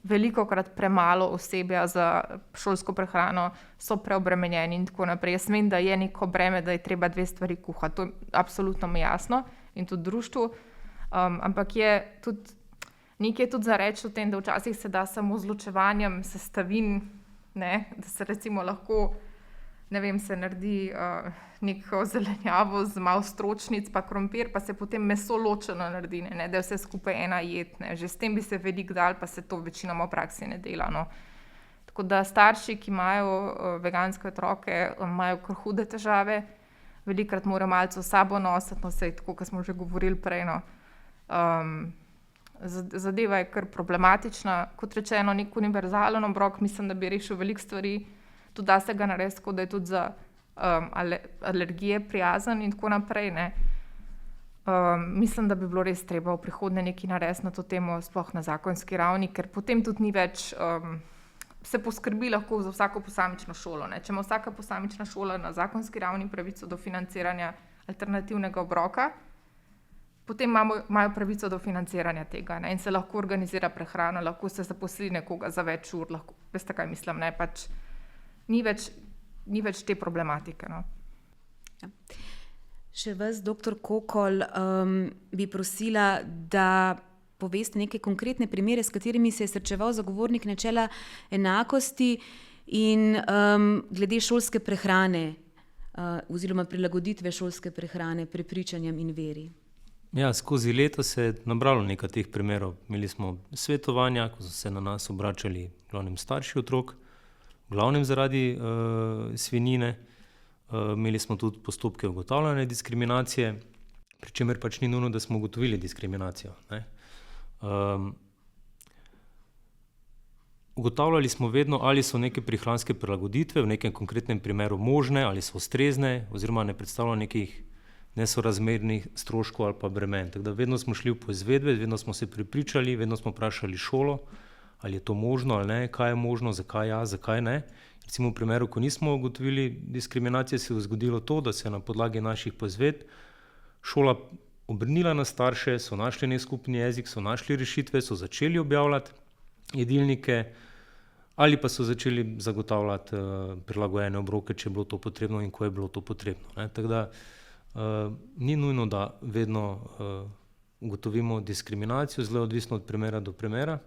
velikokrat premalo osebja za šolsko prehrano, so preobremenjeni in tako naprej. Jaz vem, da je neko breme, da je treba 2 stvari kuhati, to je absolutno mi jasno, in tudi društvu. Ampak je tudi za reči o tem, da včasih se da samo z ločevanjem sestavin, ne, da se recimo lahko, ne vem, se naredi neko zelenjavo z malo stročnic pa krompir, pa se potem meso ločeno naredi, ne, da je vse skupaj ena jed, ne. Že s tem bi se veliko dal, pa se to večinoma v praksi ne dela, no. Tako da starši, ki imajo veganske otroke, imajo kar hude težave, velikokrat morajo malce s sabo nositi, no, saj tako, kot smo že govorili prej, no. Zadeva je kar problematična. Kot rečeno, nek univerzalen obrok, mislim, da bi rešil veliko stvari. Tudi da se ga narediti, tako da je tudi za alergije prijazen in tako naprej, ne. Mislim, da bi bilo res treba v prihodnje nekaj narediti na to temo, sploh na zakonski ravni, ker potem tudi ni več, se poskrbi lahko za vsako posamično šolo, ne. Če ima vsaka posamična šola na zakonski ravni pravico do financiranja alternativnega obroka, potem imajo pravico do financiranja tega, ne, in se lahko organizira prehrana, lahko se zaposli nekoga za več ur, lahko, veste, kaj mislim, ne, pač ni več te problematike, no. Ja. Še vas, doktor Kokol, bi prosila, da poveste neke konkretne primere, s katerimi se je srečeval zagovornik načela enakosti in glede šolske prehrane oziroma prilagoditve šolske prehrane prepričanjem in veri. Ja, skozi leta se je nabralo nekaj teh primerov. Imeli smo svetovanja, ko so se na nas obračali glavnem starši otrok, glavnem zaradi svinjine. Imeli smo tudi postopke ugotavljanja diskriminacije, pri čemer pač ni nujno, da smo ugotovili diskriminacijo, ne. Ugotavljali smo vedno, ali so neke prehranske prilagoditve v nekem konkretnem primeru možne, ali so ustrezne, oziroma ne predstavljajo nekih nesorazmernih stroškov ali pa bremen. Tako da vedno smo šli v poizvedbe, vedno smo se prepričali, vedno smo vprašali šolo, ali je to možno ali ne, kaj je možno, zakaj ja, zakaj ne. Recimo v primeru, ko nismo ugotovili diskriminacije, se je zgodilo to, da se je na podlagi naših poizvedb šola obrnila na starše, so našli nek skupni jezik, so našli rešitve, so začeli objavljati jedilnike ali pa so začeli zagotavljati prilagojene obroke, če je bilo to potrebno in ko je bilo to potrebno. Tako da ni nujno, da vedno ugotovimo diskriminacijo, zelo odvisno od primera do primera.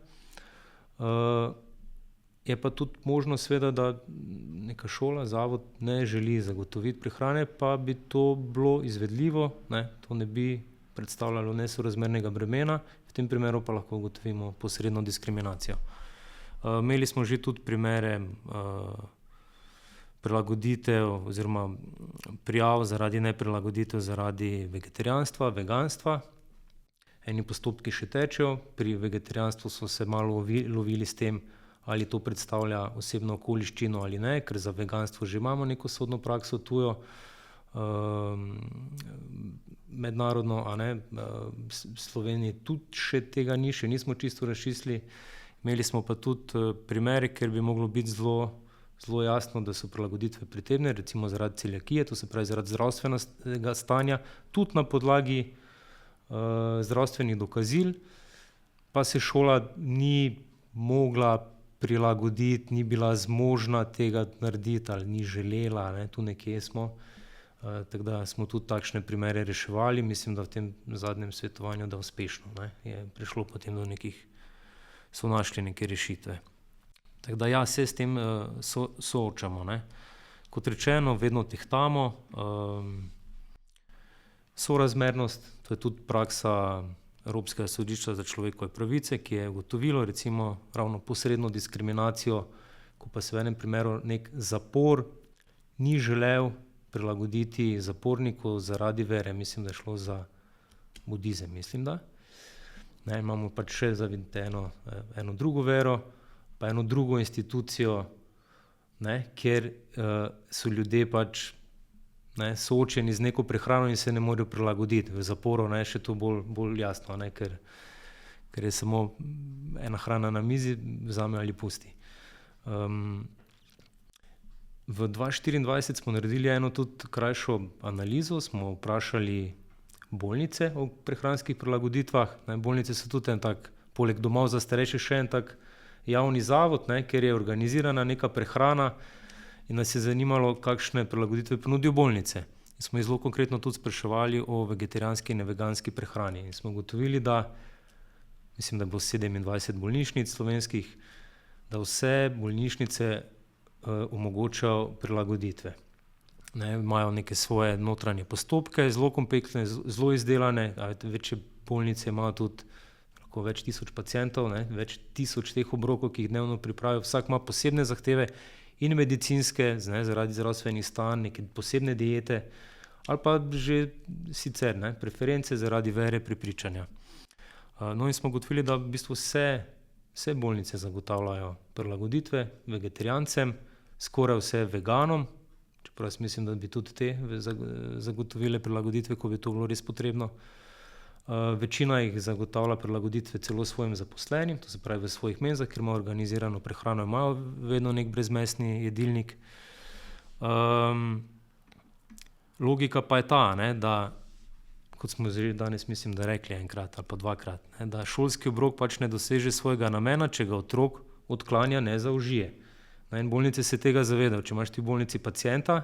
Je pa tudi možno seveda, da neka šola, zavod ne želi zagotoviti prehrane, pa bi to bilo izvedljivo, to ne bi predstavljalo nesorazmernega bremena, v tem primeru pa lahko ugotovimo posredno diskriminacijo. Imeli smo že tudi primere prilagoditev oziroma prijav zaradi neprilagoditev zaradi vegetarijanstva, veganstva. Eni postopki še tečejo, pri vegetarijanstvu so se malo lovili s tem, ali to predstavlja osebno okoliščino ali ne, ker za veganstvo že imamo neko sodno prakso tujo, mednarodno, v Sloveniji tudi še tega ni, še nismo čisto razčistili. Imeli smo pa tudi primere, ker bi moglo biti zelo jasno, da so prilagoditve potrebne, recimo zaradi celiakije, to se pravi zaradi zdravstvenega stanja, tudi na podlagi zdravstvenih dokazil, pa se šola ni mogla prilagoditi, ni bila zmožna tega narediti ali ni želela, tu nekje smo. Tako da smo tudi takšne primere reševali, mislim, da v tem zadnjem svetovanju, da uspešno. Je prišlo potem do nekih, so našli neke rešitve. Tako da ja, se s tem soočamo. Kot rečeno, vedno tehtamo. Sorazmernost, to je tudi praksa Evropskega sodišča za človekove pravice, ki je ugotovilo recimo ravno posredno diskriminacijo, ko pa se v enem primeru nek zapor ni želel prilagoditi zaporniku zaradi vere. Mislim, da je šlo za budizem, mislim da. Imamo pač še eno drugo vero, pa eno drugo institucijo, kjer so ljudje pač soočeni z neko prehrano in se ne morejo prilagoditi. V zaporu je še to bolj jasno, ker je samo ena hrana na mizi, vzame ali pusti. V 2024 smo naredili eno tudi krajšo analizo, smo vprašali bolnice o prehranskih prilagoditvah. Bolnice so tudi en tak, poleg domov za starejše, še en tak javni zavod, kjer je organizirana neka prehrana in nas je zanimalo, kakšne prilagoditve ponudijo bolnice. In smo jih zelo konkretno tudi spraševali o vegetarijanski in veganski prehrani. In smo ugotovili, da mislim, da je bilo 27 bolnišnic slovenskih, da vse bolnišnice omogočajo prilagoditve. Imajo neke svoje notranje postopke, zelo kompleksne, zelo izdelane, večje bolnice imajo tudi lahko več tisoč pacientov, več tisoč teh obrokov, ki jih dnevno pripravijo, vsak ima posebne zahteve in medicinske, zaradi zdravstvenih stanj, neke posebne diete, ali pa že sicer preference zaradi vere, prepričanja. In smo ugotovili, da v bistvu vse bolnice zagotavljajo prilagoditve vegetarijancem, skoraj vse veganom, čeprav jaz mislim, da bi tudi te zagotovile prilagoditve, ko bi to bilo res potrebno. Večina jih zagotavlja prilagoditve celo svojim zaposlenim, to se pravi v svojih menzah, ker imajo organizirano prehrano, imajo vedno nek brezmesni jedilnik. Logika pa je ta, da, kot smo že danes mislim, da rekli enkrat ali pa dvakrat, da šolski obrok pač ne doseže svojega namena, če ga otrok odklanja, ne zaužije. In bolnice se tega zavedajo. Če imaš ti v bolnici pacienta,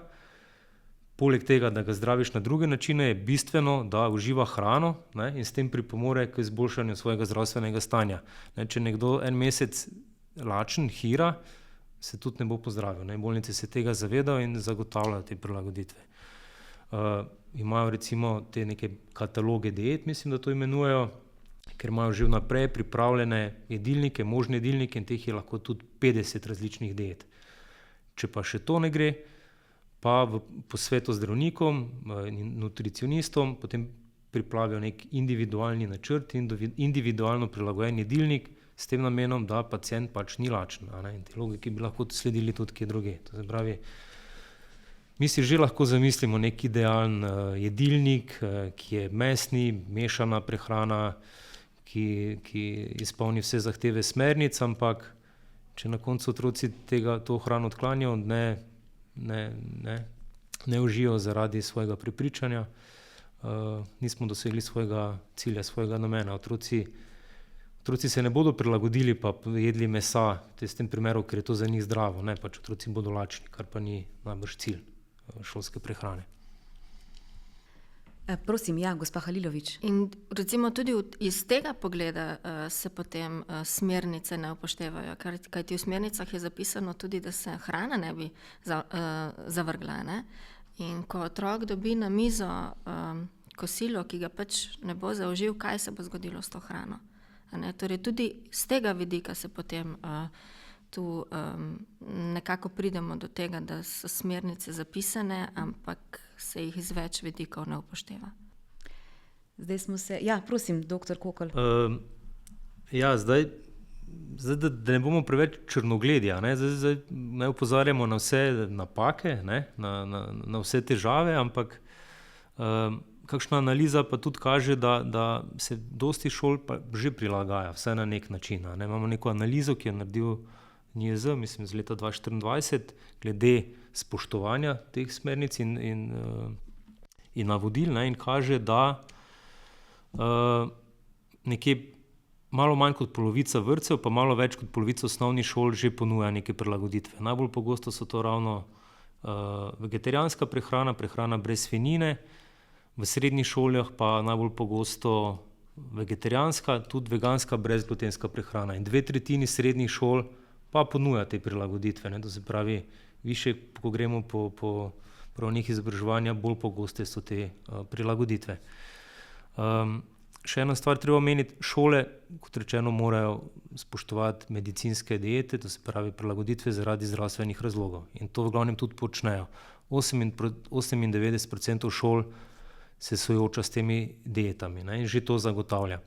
poleg tega, da ga zdraviš na druge načine, je bistveno, da uživa hrano in s tem pripomore k izboljšanju svojega zdravstvenega stanja. Če nekdo en mesec lačen, hira, se tudi ne bo pozdravil. Bolnice se tega zavedajo in zagotavljajo te prilagoditve. Imajo recimo te neke kataloge diet, mislim, da to imenujejo, ker imajo že vnaprej pripravljene jedilnike, možne jedilnike in teh je lahko tudi 50 različnih diet. Če pa še to ne gre, pa v posvetu z zdravnikom in nutricionistom potem pripravijo nek individualni načrt in individualno prilagojen jedilnik s tem namenom, da pacient pač ni lačen. In te logike bi lahko sledili tudi kje druge. To se pravi, Mi si že lahko zamislimo nek idealen jedilnik, ki je mesni, mešana prehrana, ki izpolni vse zahteve smernic, ampak če na koncu otroci to hrano odklanjajo, ne užijo zaradi svojega prepričanja, nismo dosegli svojega cilja, svojega namena. Otroci se ne bodo prilagodili pa jedli mesa, v tem primeru, ker je to za njih zdravo, ne, pač otroci bodo lačni, kar pa ni najbrž cilj šolske prehrane. Prosim, ja, gospa Halilović. In recimo tudi iz tega pogleda se potem smernice ne upoštevajo, kajti v smernicah je zapisano tudi, da se hrana ne bi zavrgla, ne? In ko otrok dobi na mizo kosilo, ki ga pač ne bo zaužil, kaj se bo zgodilo s to hrano? Torej tudi z tega vidika se potem tu nekako pridemo do tega, da so smernice zapisane, ampak se jih iz več vidikov ne upošteva. Zdaj smo se... Ja, prosim, doktor Kokelj. Zdaj, da ne bomo preveč črnogledi, zdaj ne opozarjamo na vse napake, na vse težave, ampak kakšna analiza pa tudi kaže, da se dosti šol pa že prilagaja, vsaj na nek način. Imamo neko analizo, ki je naredil NIJZ, mislim, z leta 2024, glede spoštovanja teh smernic in navodil, in kaže, da nekje malo manj kot polovica vrtcev, pa malo več kot polovica osnovnih šol že ponuja neke prilagoditve. Najbolj pogosto so to ravno vegetarijanska prehrana, prehrana brez svinjine, v srednjih šolah pa najbolj pogosto vegetarijanska, tudi veganska brezglutenska prehrana. In 2/3 srednjih šol pa ponuja te prilagoditve. To se pravi, više, ko gremo po ravnih izobraževanja, bolj pogoste so te prilagoditve. Še ena stvar treba omeniti, šole, kot rečeno, morajo spoštovati medicinske diete, to se pravi prilagoditve zaradi zdravstvenih razlogov. In to v glavnem tudi počnejo. 98% šol se sooča s temi dietami, in že to zagotavlja.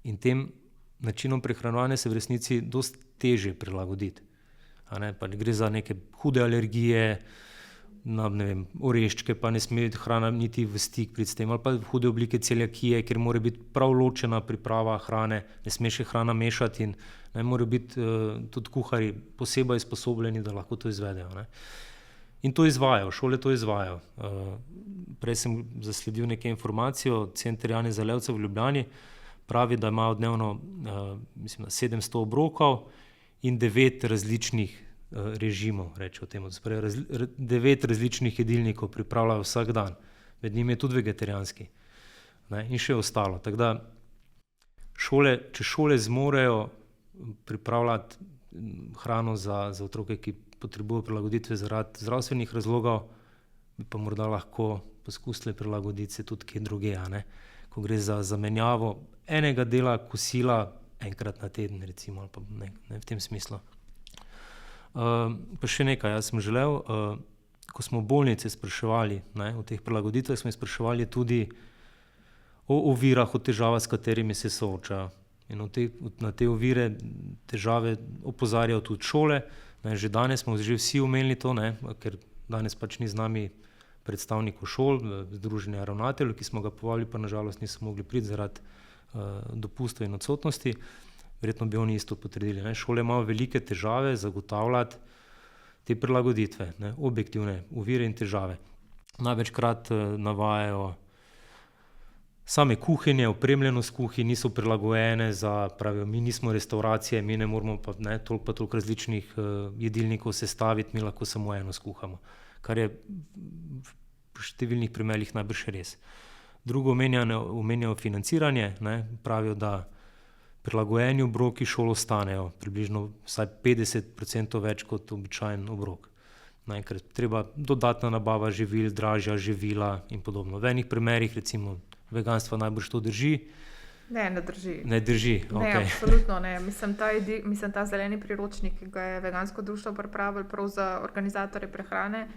In tem načinom prehranjevanja se v resnici dosti težje prilagoditi. Pač gre za neke hude alergije, na oreščke, pa ne sme hrana niti v stik priti s tem, ali pa hude oblike celiakije, ker mora biti prav ločena priprava hrane, ne sme še hrana mešati in mora biti tudi kuharji posebej sposobljeni, da lahko to izvedejo. In to izvajajo, šole to izvajajo. Prej sem zasledil nekaj informacijo od Centra Janeza Levca v Ljubljani, pravi, da imajo dnevno 700 obrokov in 9 različnih režimov, rečejo temu. 9 različnih jedilnikov pripravljajo vsak dan. Med njimi je tudi vegetarijanski. In še ostalo. Tako da če šole zmorejo pripravljati hrano za otroke, ki potrebujejo prilagoditve zaradi zdravstvenih razlogov, bi pa morda lahko poskusili prilagoditi se tudi kje druge, ko gre za zamenjavo enega dela kosila enkrat na teden, recimo, ali pa ne v tem smislu. Pa še nekaj, jaz sem želel, ko smo bolnice spraševali o teh prilagoditvah, smo spraševali tudi o ovirah, o težavah, s katerimi se soočajo. In na te ovire, težave opozarjajo tudi šole. Že danes smo že vsi omenili to, ker danes pač ni z nami predstavnikov šol, združenja ravnateljev, ki smo ga povabili, pa nažalost niso mogli priti zaradi dopustov in odsotnosti. Verjetno bi oni isto potrdili. Šole imajo velike težave zagotavljati te prilagoditve, objektivne ovire in težave. Največkrat navajajo same kuhinje, opremljenost kuhinj niso prilagojene za, pravijo, mi nismo restauracije, mi ne moramo pa toliko različnih jedilnikov sestaviti, mi lahko samo eno skuhamo, kar je v številnih primerih najbrž res. Drugo omenjajo financiranje, pravijo, da prilagojeni obroki šol ostanejo približno vsaj 50% več kot običajen obrok. Ker treba dodatna nabava živil, dražja živila in podobno. V enih primerih, recimo veganstva, najbrž to drži. Ne drži. Ne drži, Ne, absolutno ne. Mislim, ta zeleni priročnik, ki ga je vegansko društvo pripravilo prav za organizatorje prehrane,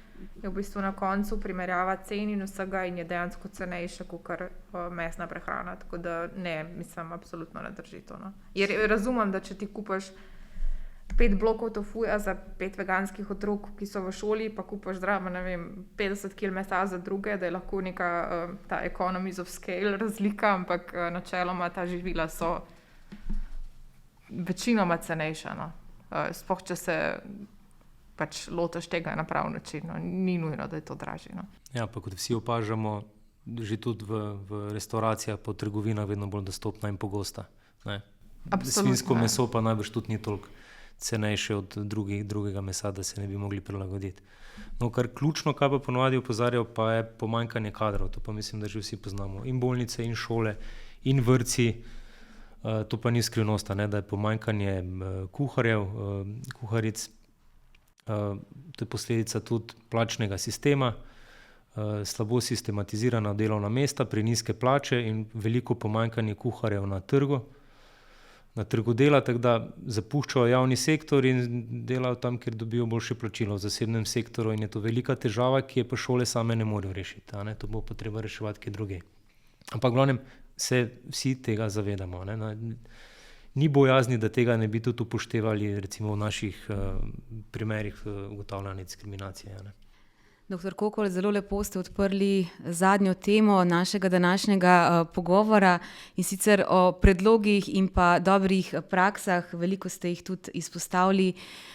je v bistvu na koncu primerjava cen in vsega in je dejansko cenejša kot mesna prehrana. Tako da ne, mislim, absolutno ne drži to. Jer razumem, da če ti kupaš 5 blokov tofuja za 5 veganskih otrok, ki so v šoli, pa kupaš zdravo, 50 kg mesa za druge, da je lahko neka ta economies of scale razlika, ampak načeloma ta živila so večinoma cenejša. No. Sploh, če se pač lotiš tega na prav način, no. Ni nujno, da je to dražje. No. Ja, pa kot vsi opažamo, že tudi v restauracijah po trgovinah vedno bolj dostopna in pogosta. Svinjsko meso pa najbrž tudi ni toliko cenejše od drugega mesa, da se ne bi mogli prilagoditi. No, kar ključno, kaj pa ponovadi opozarjajo, pa je pomanjkanje kadrov. To pa mislim, da že vsi poznamo. In bolnice, in šole, in vrtci. To pa ni skrivnost, da je pomanjkanje kuharjev, kuharic. To je posledica tudi plačnega sistema, slabo sistematizirana delovna mesta, prenizke plače in veliko pomanjkanje kuharjev na trgu dela, tako da zapuščajo javni sektor in delajo tam, kjer dobijo boljše plačilo v zasebnem sektoru, in je to velika težava, ki je pa šole same ne morejo rešiti. To bo pa treba reševati kje drugje. Ampak v glavnem se vsi tega zavedamo. Ni bojazni, da tega ne bi tudi upoštevali recimo v naših primerih ugotavljanja diskriminacije. Dr. Kokol, zelo lepo ste odprli zadnjo temo našega današnjega pogovora, in sicer o predlogih in pa dobrih praksah. Veliko ste jih tudi izpostavili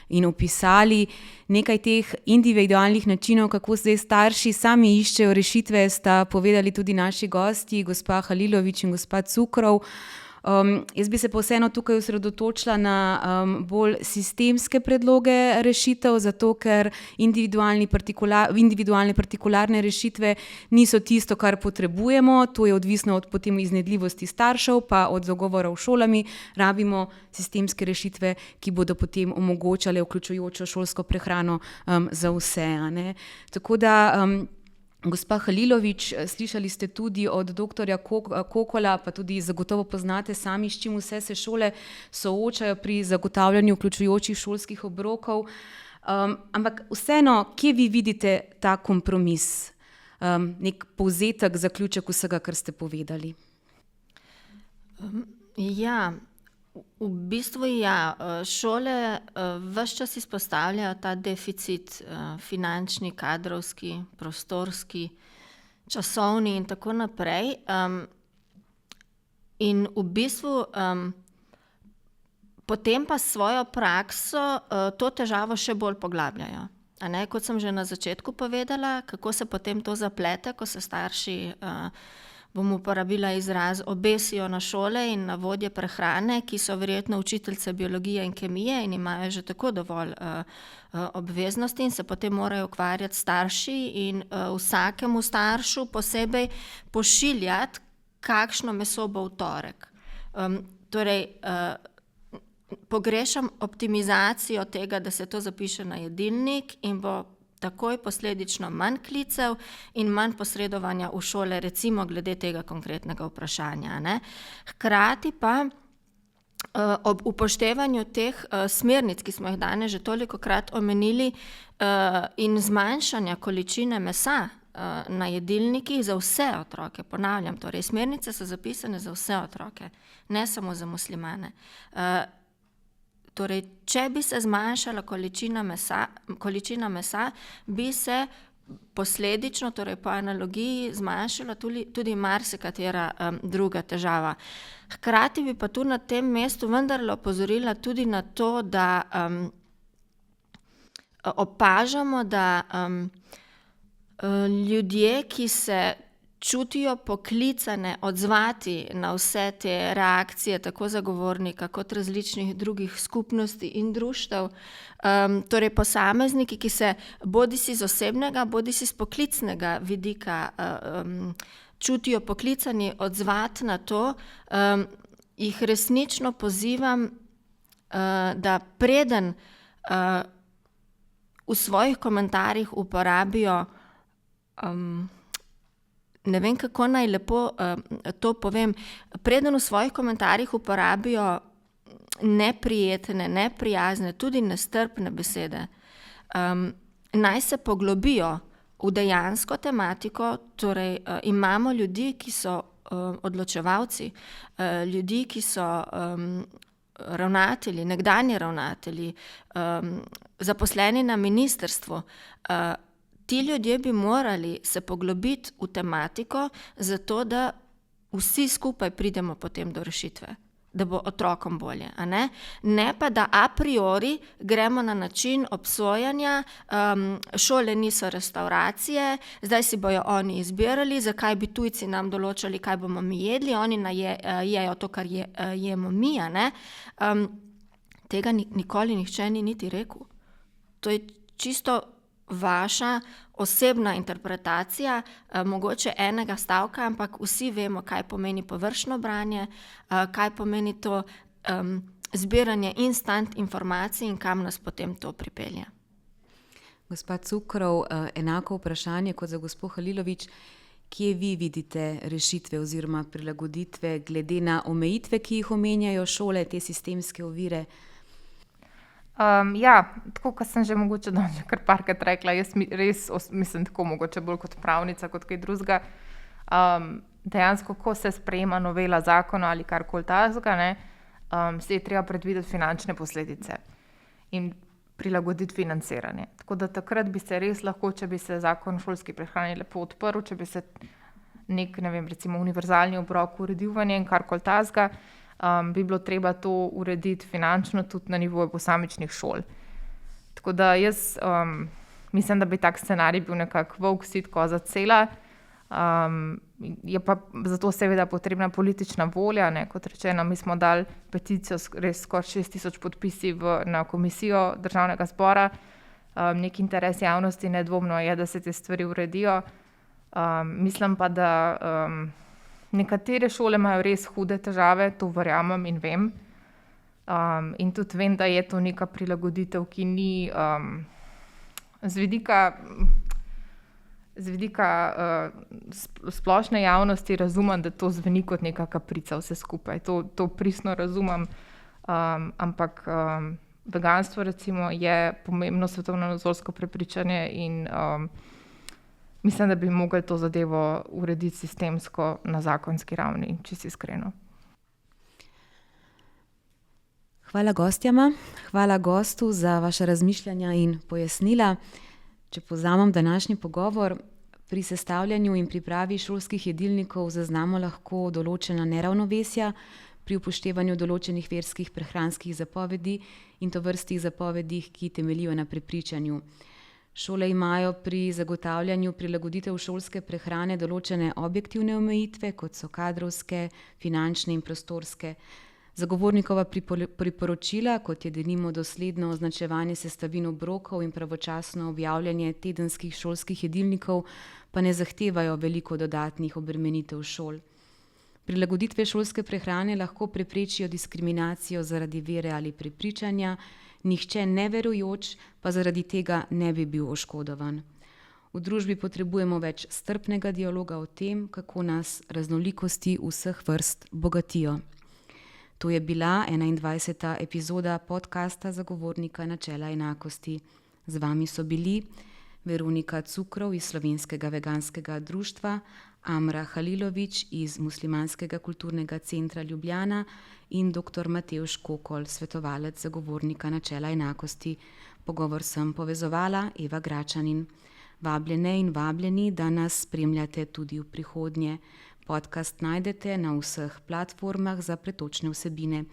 in opisali. Nekaj teh individualnih načinov, kako zdaj starši sami iščejo rešitve, sta povedali tudi naši gosti, gospa Halilović in gospa Cukrov. Jaz bi se pa vseeno tukaj osredotočila na bolj sistemske predloge rešitev, zato ker individualne partikularne rešitve niso tisto, kar potrebujemo. To je odvisno od potem iznajdljivosti staršev, pa od dogovorov s šolami. Rabimo sistemske rešitve, ki bodo potem omogočale vključujočo šolsko prehrano za vse. Tako da gospa Halilović, slišali ste tudi od doktorja Kokola, pa tudi zagotovo poznate sami, s čim vse se šole soočajo pri zagotavljanju vključujočih šolskih obrokov. Ampak vseeno, kje vi vidite ta kompromis? Nek povzetek, zaključek vsega, kar ste povedali. Ja, v bistvu šole ves čas izpostavljajo ta deficit finančni, kadrovski, prostorski, časovni in tako naprej. In v bistvu potem pa svojo prakso to težavo še bolj poglabljajo. Kot sem že na začetku povedala, kako se potem to zaplete, ko se starši, bom uporabila izraz, obesijo na šole in na vodje prehrane, ki so verjetno učiteljice biologije in kemije in imajo že tako dovolj obveznosti in se potem morajo ukvarjati starši in vsakemu staršu posebej pošiljati, kakšno meso bo v torek. Torej, pogrešam optimizacijo tega, da se to zapiše na jedilnik in bo takoj posledično manj klicev in manj posredovanja v šole, recimo glede tega konkretnega vprašanja. Hkrati pa ob upoštevanju teh smernic, ki smo jih danes že tolikokrat omenili, in zmanjšanja količine mesa na jedilnikih za vse otroke, ponavljam, torej smernice so zapisane za vse otroke, ne samo za muslimane. Torej, če bi se zmanjšala količina mesa, bi se posledično, torej po analogiji, zmanjšala tudi marsikatera druga težava. Hkrati bi pa tu na tem mestu vendarle opozorila tudi na to, da opažamo, da ljudje, ki se čutijo poklicane odzvati na vse te reakcije, tako zagovornika kot različnih drugih skupnosti in društev, torej posamezniki, ki se bodisi z osebnega, bodisi z poklicnega vidika čutijo poklicani odzvati na to, jih resnično pozivam, da preden v svojih komentarjih uporabijo, ne vem, kako naj lepo to povem, preden v svojih komentarjih uporabijo neprijetne, neprijazne, tudi nestrpne besede, naj se poglobijo v dejansko tematiko, torej imamo ljudi, ki so odločevalci, ljudi, ki so ravnatelji, nekdanji ravnatelji, zaposleni na ministrstvu, ti ljudje bi morali se poglobiti v tematiko, zato da vsi skupaj pridemo potem do rešitve, da bo otrokom bolje, a ne? Ne pa, da a priori gremo na način obsojanja, šole niso restauracije, zdaj si bojo oni izbirali, zakaj bi tujci nam določali, kaj bomo mi jedli, oni jejo to, kar jemo mi, a ne? Tega nikoli nihče ni niti rekel. To je čisto vaša osebna interpretacija, mogoče enega stavka, ampak vsi vemo, kaj pomeni površno branje, kaj pomeni to zbiranje instant informacij in kam nas potem to pripelje. Gospa Cukrov, enako vprašanje kot za gospo Halilović. Kje vi vidite rešitve oziroma prilagoditve glede na omejitve, ki jih omenjajo šole, te sistemske ovire? Tako kot sem že mogoče danes kar parkrat rekla, jaz res mislim tako mogoče bolj kot pravnica, kot kaj drugega. Dejansko, ko se sprejema novela zakona ali karkoli takega, se je treba predvideti finančne posledice in prilagoditi financiranje. Tako da takrat bi se res lahko, če bi se zakon o šolski prehrani lepo odprl, če bi se recimo univerzalni obrok uredil v njem, karkoli takega, bi bilo treba to urediti finančno tudi na nivoju posamičnih šol. Tako da jaz mislim, da bi tak scenarij bil nekako volk sit koza cela. Je pa zato seveda potrebna politična volja, ne, kot rečeno, mi smo dali peticijo res skoraj 6.000 podpisi na komisijo Državnega zbora. Nek interes javnosti nedvomno je, da se te stvari uredijo. Mislim pa, da nekatere šole imajo res hude težave, to verjamem in vem. In tudi vem, da je to neka prilagoditev, ki ni z vidika splošne javnosti razumem, da to zveni kot neka kaprica vse skupaj. To pristno razumem, ampak veganstvo recimo je pomembno svetovnonazorsko prepričanje in mislim, da bi mogli to zadevo urediti sistemsko na zakonski ravni, čisto iskreno. Hvala gostjama, hvala gostu za vaše razmišljanja in pojasnila. Če povzamem današnji pogovor, pri sestavljanju in pripravi šolskih jedilnikov zaznamo lahko določena neravnovesja pri upoštevanju določenih verskih prehranskih zapovedi in tovrstnih zapovedih, ki temeljijo na prepričanju. Šole imajo pri zagotavljanju prilagoditev šolske prehrane določene objektivne omejitve, kot so kadrovske, finančne in prostorske. Zagovornikova priporočila, kot je denimo dosledno označevanje sestavin obrokov in pravočasno objavljanje tedenskih šolskih jedilnikov, pa ne zahtevajo veliko dodatnih obremenitev šol. Prilagoditve šolske prehrane lahko preprečijo diskriminacijo zaradi vere ali prepričanja, nihče neverujoč pa zaradi tega ne bi bil oškodovan. V družbi potrebujemo več strpnega dialoga o tem, kako nas raznolikosti vseh vrst bogatijo. To je bila 21. epizoda podcasta Zagovornika načela enakosti. Z vami so bili Veronika Cukrov iz Slovenskega veganskega društva, Amra Halilović iz Muslimanskega kulturnega centra Ljubljana in dr. Matevž Kokol, svetovalec Zagovornika načela enakosti. Pogovor sem povezovala Eva Gračanin. Vabljene in vabljeni, da nas spremljate tudi v prihodnje. Podcast najdete na vseh platformah za pretočne vsebine.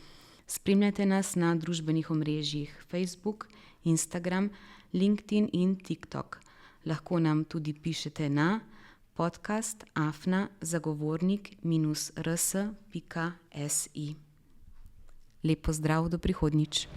Spremljate nas na družbenih omrežjih Facebook, Instagram, LinkedIn in TikTok. Lahko nam tudi pišete na podcast@zagovornik-rs.si. Lep pozdrav, do prihodnjič.